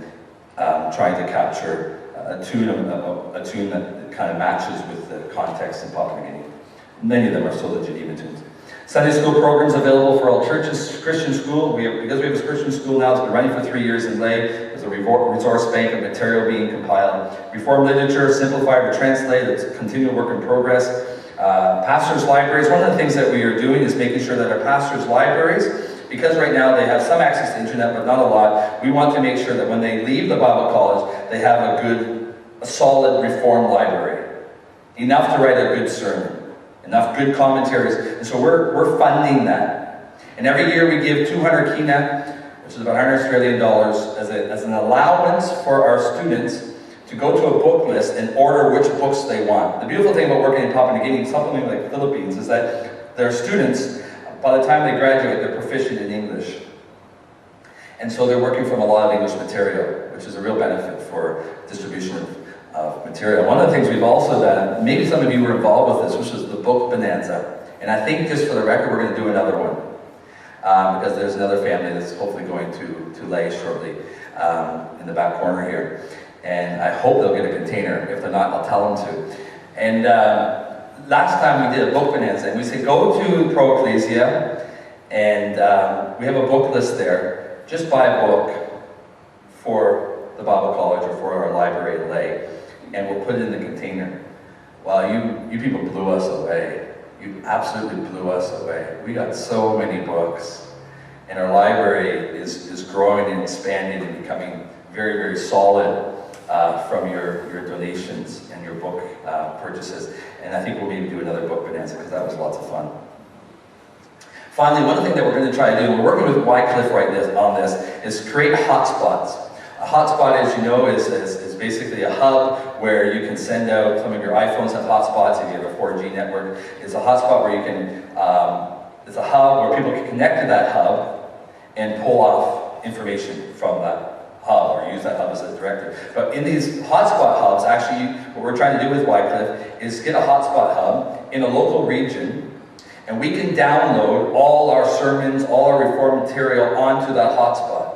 trying to capture a tune that kind of matches with the context in Papua New Guinea. Many of them are still the Genevan tunes. Sunday school programs available for all churches. Christian school, because we have a Christian school now, it's been running for 3 years in Lay. There's a resource bank of material being compiled. Reformed literature, simplified or translated, it's a continual work in progress. Pastors' libraries, one of the things that we are doing is making sure that our pastors' libraries, because right now they have some access to internet, but not a lot, we want to make sure that when they leave the Bible college, they have a solid Reformed library. Enough to write a good sermon, enough good commentaries, and so we're funding that. And every year we give 200 kina, which is about 100 Australian dollars, as an allowance for our students to go to a book list and order which books they want. The beautiful thing about working in Papua New Guinea, something like the Philippines, is that their students, by the time they graduate, they're proficient in English. And so they're working from a lot of English material, which is a real benefit for distribution of material. One of the things we've also done, maybe some of you were involved with this, which is the book bonanza. And I think, just for the record, we're going to do another one. Because there's another family that's hopefully going to Lay shortly in the back corner here. And I hope they'll get a container. If they're not, I'll tell them to. And last time we did a book bonanza, and we said, go to Pro Ecclesia, and we have a book list there. Just buy a book for the Bible College or for our library at Lay, and we'll put it in the container. Well, you people blew us away. You absolutely blew us away. We got so many books, and our library is growing and expanding and becoming very, very solid from your donations and your book purchases. And I think we'll maybe do another book bonanza, because that was lots of fun. Finally, one thing that we're going to try to do, and we're working with Wycliffe on this, is create hotspots. A hotspot, as you know, is basically a hub where you can send out, some of your iPhones have hotspots if you have a 4G network. It's a hotspot where you can, it's a hub where people can connect to that hub and pull off information from that hub, or use that hub as a director. But in these hotspot hubs, actually, what we're trying to do with Wycliffe is get a hotspot hub in a local region, and we can download all our sermons, all our Reformed material onto that hotspot.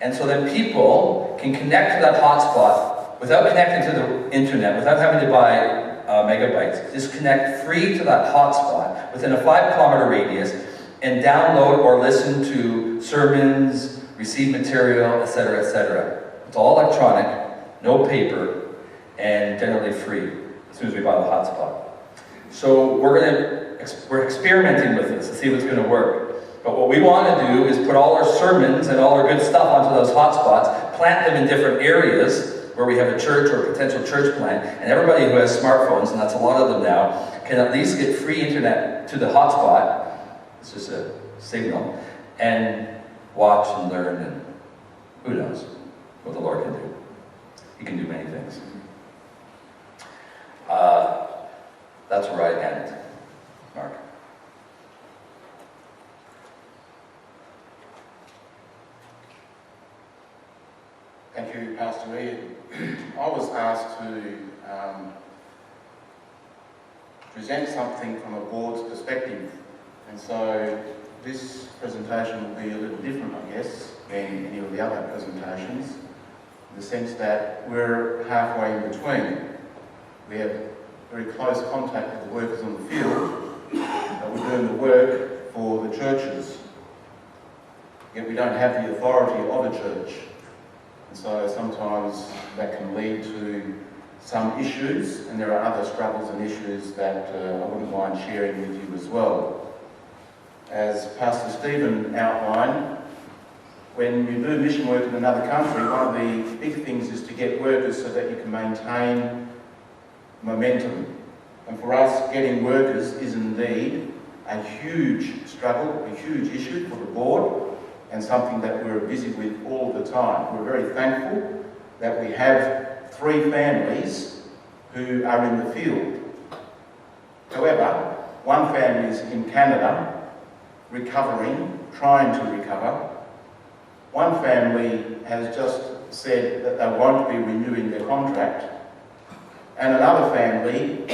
And so then people can connect to that hotspot without connecting to the internet, without having to buy megabytes. Just connect free to that hotspot within a 5-kilometer radius and download or listen to sermons, receive material, etc., etc. It's all electronic, no paper, and generally free as soon as we buy the hotspot. So we're experimenting with this to see what's going to work. But what we want to do is put all our sermons and all our good stuff onto those hotspots, plant them in different areas where we have a church or a potential church plant, and everybody who has smartphones, and that's a lot of them now, can at least get free internet to the hotspot, it's just a signal, and watch and learn, and who knows what the Lord can do. He can do many things. That's where I end, Mark. Thank you, Pastor Ian. I was asked to present something from a board's perspective, and so this presentation will be a little different, I guess, than any of the other presentations, in the sense that we're halfway in between. We have very close contact with the workers on the field, but we're doing the work for the churches, yet we don't have the authority of a church. And so sometimes that can lead to some issues, and there are other struggles and issues that I wouldn't mind sharing with you as well. As Pastor Stephen outlined, when you do mission work in another country, one of the big things is to get workers so that you can maintain momentum. And for us, getting workers is indeed a huge struggle, a huge issue for the board, and something that we're busy with all the time. We're very thankful that we have 3 families who are in the field. However, one family is in Canada, recovering, trying to recover. One family has just said that they won't be renewing their contract, and another family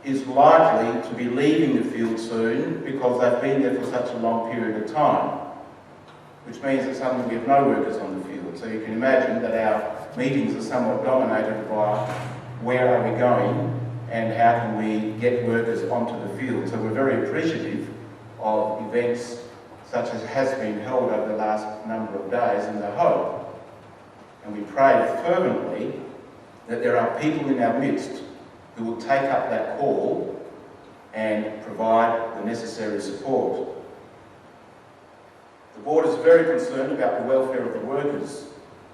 is likely to be leaving the field soon because they've been there for such a long period of time, which means that suddenly we have no workers on the field. So you can imagine that our meetings are somewhat dominated by where are we going and how can we get workers onto the field. So we're very appreciative of events such as has been held over the last number of days in the hope. And we pray fervently that there are people in our midst who will take up that call and provide the necessary support. The board is very concerned about the welfare of the workers.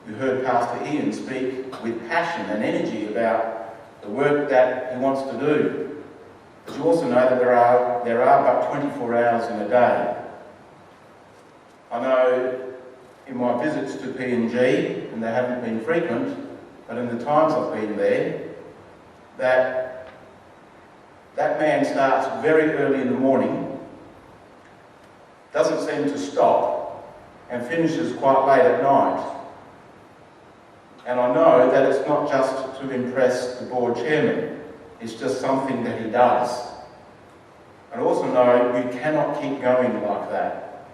You heard Pastor Ian speak with passion and energy about the work that he wants to do. But you also know that there are about 24 hours in a day. I know in my visits to PNG, and they haven't been frequent, but in the times I've been there, that man starts very early in the morning, doesn't seem to stop, and finishes quite late at night. And I know that it's not just to impress the board chairman, it's just something that he does. I also know we cannot keep going like that.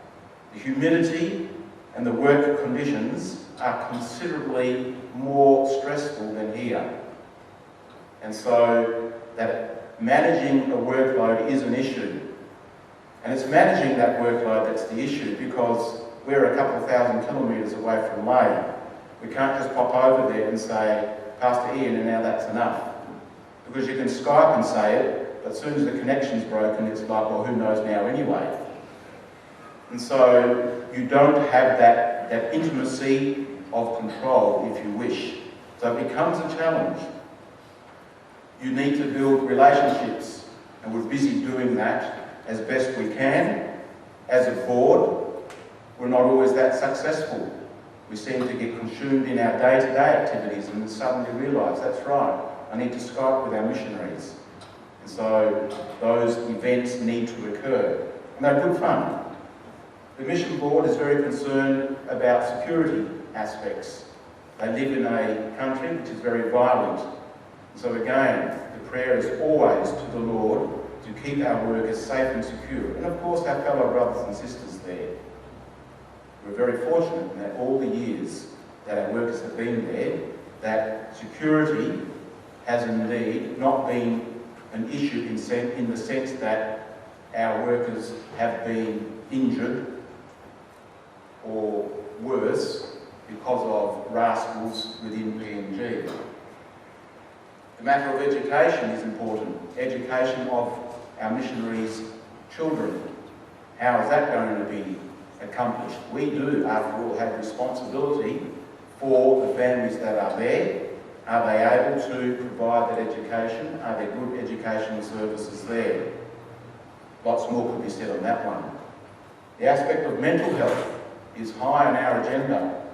The humidity and the work conditions are considerably more stressful than here. And so that managing a workload is an issue. And it's managing that workload that's the issue, because we're a couple of thousand kilometres away from Lane. We can't just pop over there and say, Pastor Ian, and now that's enough. Because you can Skype and say it, but as soon as the connection's broken, it's like, well, who knows now anyway? And so you don't have that intimacy of control, if you wish. So it becomes a challenge. You need to build relationships, and we're busy doing that as best we can. As a board, we're not always that successful. We seem to get consumed in our day-to-day activities and then suddenly realise, that's right, I need to Skype with our missionaries. And so those events need to occur. And they're good fun. The mission board is very concerned about security aspects. They live in a country which is very violent. So again, the prayer is always to the Lord to keep our workers safe and secure. And of course our fellow brothers and sisters there. We're very fortunate in that all the years that our workers have been there, that security has indeed not been an issue in the sense that our workers have been injured or worse because of rascals within PNG. The matter of education is important. Education of our missionaries' children. How is that going to be accomplished? We do, after all, have responsibility for the families that are there. Are they able to provide that education? Are there good educational services there? Lots more could be said on that one. The aspect of mental health is high on our agenda.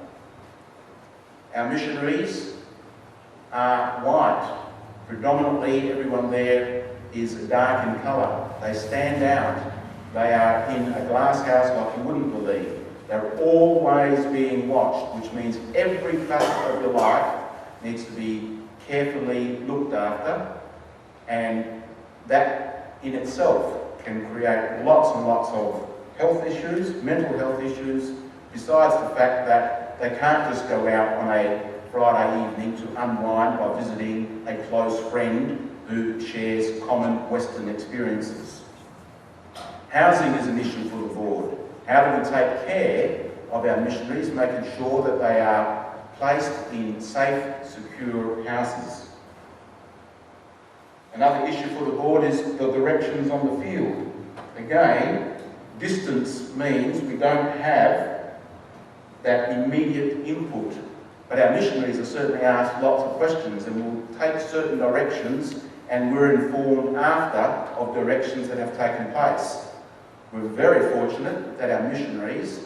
Our missionaries are white. Predominantly, everyone there is dark in colour. They stand out. They are in a glass house like you wouldn't believe. They're always being watched, which means every facet of your life needs to be carefully looked after, and that in itself can create lots and lots of health issues, mental health issues, besides the fact that they can't just go out on a Friday evening to unwind by visiting a close friend who shares common Western experiences. Housing is an issue for the board. How do we take care of our missionaries, making sure that they are placed in safe, secure houses? Another issue for the board is the directions on the field. Again, distance means we don't have that immediate input, but our missionaries are certainly asked lots of questions, and will take certain directions, and we're informed after of directions that have taken place. We're very fortunate that our missionaries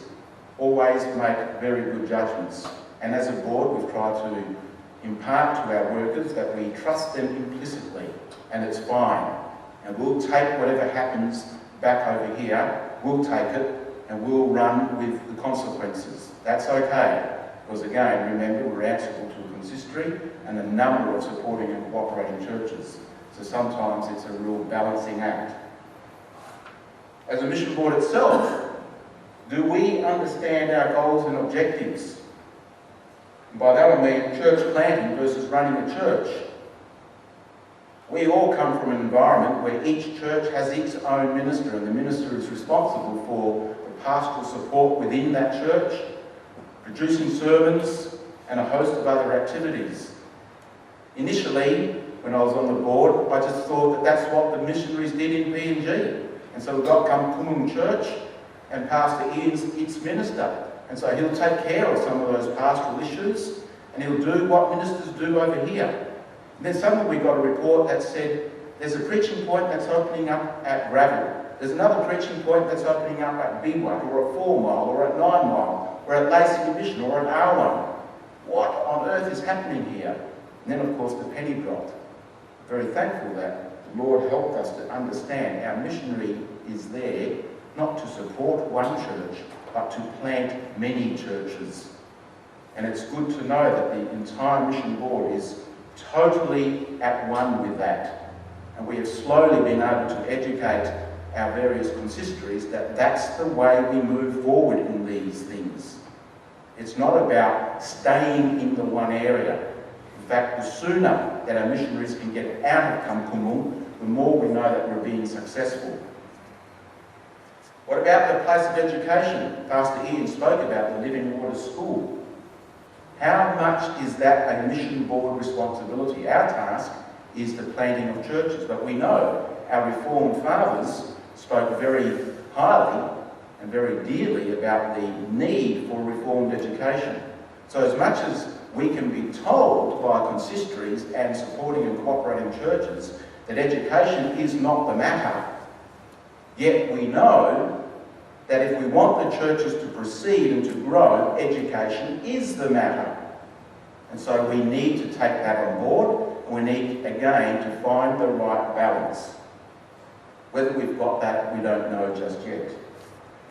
always make very good judgments, and as a board we've tried to impart to our workers that we trust them implicitly, and it's fine, and we'll take whatever happens back over here, we'll take it, and we'll run with the consequences. That's okay, because again, remember, we're answerable to a consistory and a number of supporting and cooperating churches, so sometimes it's a real balancing act. As a mission board itself, do we understand our goals and objectives? And by that I mean church planting versus running a church. We all come from an environment where each church has its own minister, and the minister is responsible for the pastoral support within that church, producing sermons, and a host of other activities. Initially, when I was on the board, I just thought that that's what the missionaries did in PNG. And so we've got Kumung Church, and Pastor Ian's its minister. And so he'll take care of some of those pastoral issues, and he'll do what ministers do over here. And then suddenly we got a report that said, there's a preaching point that's opening up at Gravel. There's another preaching point that's opening up at B1, or at 4 Mile, or at 9 Mile, or at Lacey Mission, or at R1. What on earth is happening here? And then of course the penny dropped. Very thankful that the Lord helped us to understand our missionary is there not to support one church, but to plant many churches. And it's good to know that the entire mission board is totally at one with that. And we have slowly been able to educate our various consistories that that's the way we move forward in these things. It's not about staying in the one area. In fact, the sooner that our missionaries can get out of Kamkumung, the more we know that we're being successful. What about the place of education? Pastor Ian spoke about the Living Waters School. How much is that a mission board responsibility? Our task is the planting of churches, but we know our Reformed fathers spoke very highly and very dearly about the need for Reformed education. So as much as we can be told by consistories and supporting and cooperating churches that education is not the matter, yet we know that if we want the churches to proceed and to grow, education is the matter. And so we need to take that on board, and we need, again, to find the right balance. Whether we've got that, we don't know just yet.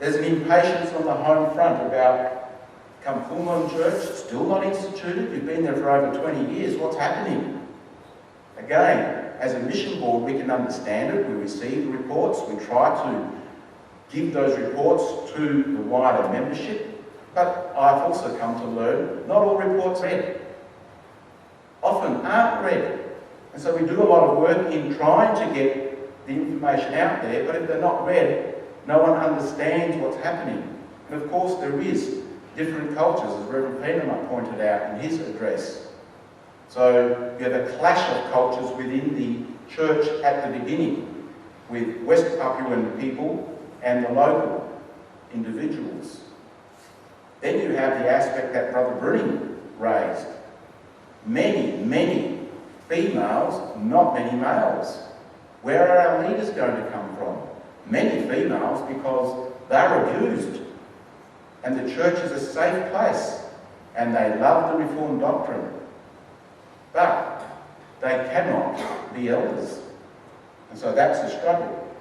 There's an impatience on the home front about Kamkumon Church, still not instituted. You've been there for over 20 years. What's happening? Again, as a mission board, we can understand it. We receive the reports. We try to give those reports to the wider membership. But I've also come to learn not all reports are read. Often aren't read. And so we do a lot of work in trying to get the information out there, but if they're not read, no one understands what's happening. And of course there is different cultures, as Reverend Peenema pointed out in his address. So you have a clash of cultures within the church at the beginning, with West Papuan people and the local individuals. Then you have the aspect that Brother Bruning raised. Many females, not many males. Where are our leaders going to come from? many females, because they're abused. And the church is a safe place, and they love the Reformed doctrine. But they cannot be elders. And so that's the struggle.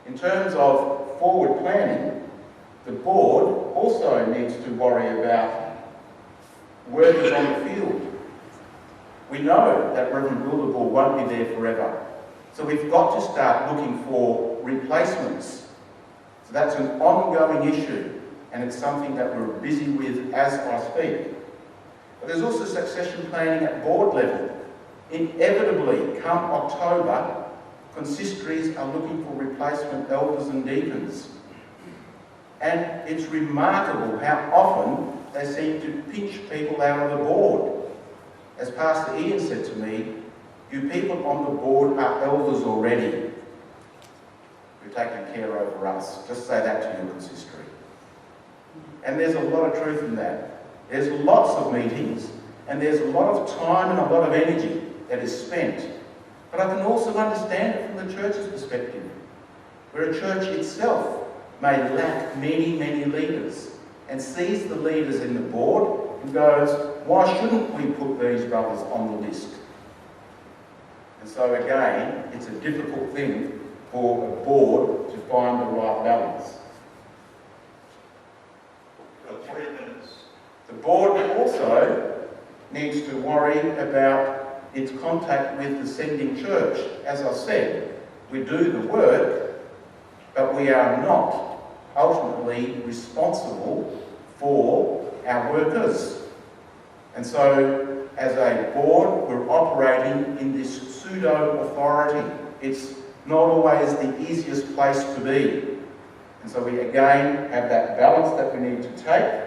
In terms of forward planning, the board also needs to worry about workers on the field. We know that Reverend Wilderball won't be there forever. So we've got to start looking for replacements. So that's an ongoing issue, and it's something that we're busy with as I speak. But there's also succession planning at board level. Inevitably, come October, consistories are looking for replacement elders and deacons. And it's remarkable how often they seem to pinch people out of the board. As Pastor Ian said to me, you people on the board are elders already. You're taking care over us. Just say that to your consistory. And there's a lot of truth in that. There's lots of meetings, and there's a lot of time and a lot of energy that is spent. But I can also understand it from the church's perspective, where a church itself may lack many, many leaders, and sees the leaders in the board and goes, why shouldn't we put these brothers on the list? And so again, it's a difficult thing for a board to find the right balance. 3 minutes. The board also needs to worry about its contact with the sending church. As I said, we do the work, but we are not ultimately responsible for our workers. And so, as a board, we're operating in this pseudo-authority. It's not always the easiest place to be. And so we again have that balance that we need to take.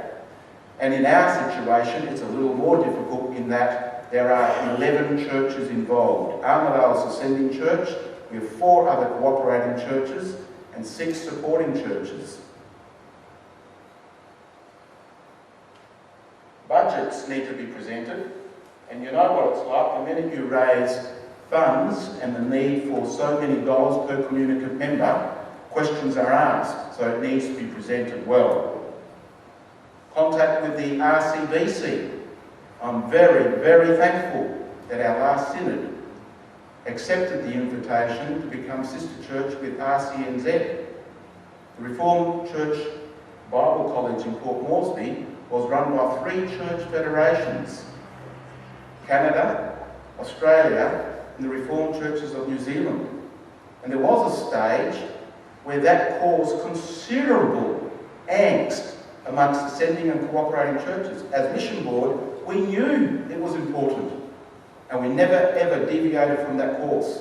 And in our situation, it's a little more difficult in that there are 11 churches involved. Armadale's Ascending Church, we have 4 other cooperating churches, and 6 supporting churches. Budgets need to be presented, and you know what it's like. The minute you raise funds and the need for so many dollars per communicant member, questions are asked, so it needs to be presented well. Contact with the RCBC. I'm very, very thankful that our last synod accepted the invitation to become sister church with RCNZ. The Reformed Church Bible College in Port Moresby was run by 3 church federations: Canada, Australia, and the Reformed Churches of New Zealand. And there was a stage where that caused considerable angst amongst ascending and cooperating churches. As mission board, we knew it was important, and we never ever deviated from that course,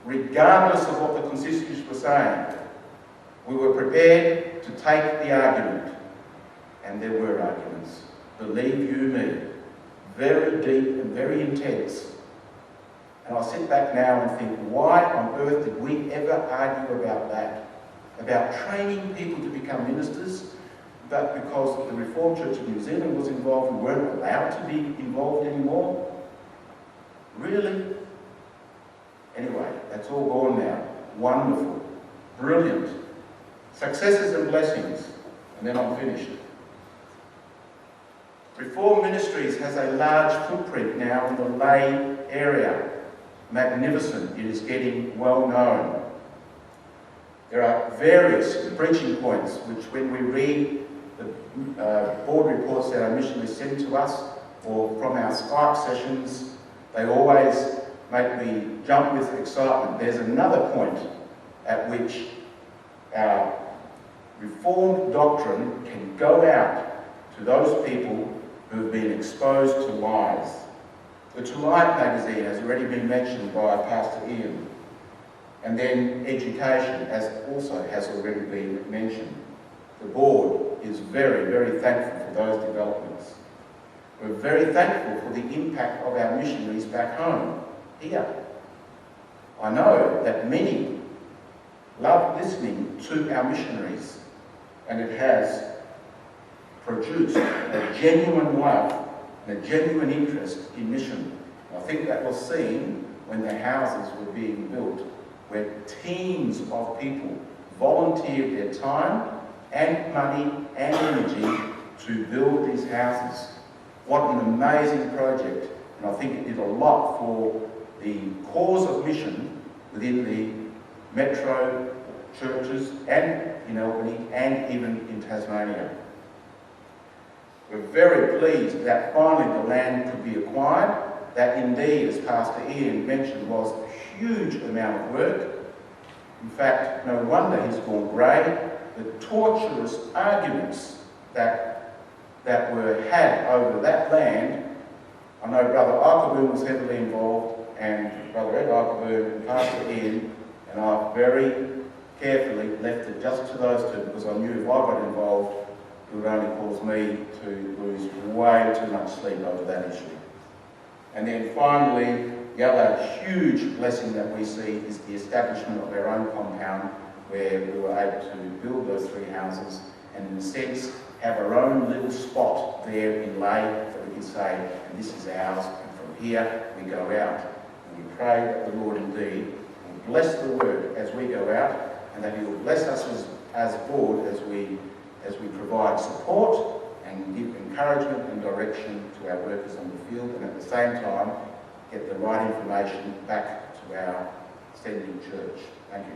regardless of what the consistories were saying. We were prepared to take the argument, and there were arguments, believe you me, very deep and very intense. And I sit back now and think, why on earth did we ever argue about that? About training people to become ministers, but because the Reformed Church of New Zealand was involved, we weren't allowed to be involved anymore? Really? Anyway, that's all gone now. Wonderful. Brilliant. Successes and blessings. And then I'm finished. Reformed Ministries has a large footprint now in the lay area. Magnificent. It is getting well known. There are various preaching points which, when we read the board reports that our missionaries send to us, or from our Skype sessions, they always make me jump with excitement. There's another point at which our Reformed doctrine can go out to those people who have been exposed to lies. The Tonight magazine has already been mentioned by Pastor Ian. And then education, as also has already been mentioned. The board is very, very thankful for those developments. We're very thankful for the impact of our missionaries back home, here. I know that many love listening to our missionaries, and it has produced a genuine love and a genuine interest in mission. I think that was seen when the houses were being built, where teams of people volunteered their time and money and energy to build these houses. What an amazing project, and I think it did a lot for the cause of mission within the metro churches and in Albany and even in Tasmania. We're very pleased that finally the land could be acquired. That indeed, as Pastor Ian mentioned, was a huge amount of work. In fact, no wonder he's gone grey. The torturous arguments that were had over that land, I know Brother Arkaboon was heavily involved, and Brother Ed Arkaboon and Pastor Ian, and I very carefully left it just to those two, because I knew if I got involved, it would only cause me to lose way too much sleep over that issue. And then finally, the other huge blessing that we see is the establishment of our own compound, where we were able to build those 3 houses and in a sense have our own little spot there in Lay that we can say, and this is ours, and from here we go out. And we pray that the Lord indeed will bless the work as we go out, and that He will bless us as board as we provide support and give encouragement and direction to our workers on the field, and at the same time get the right information back to our sending church. Thank you.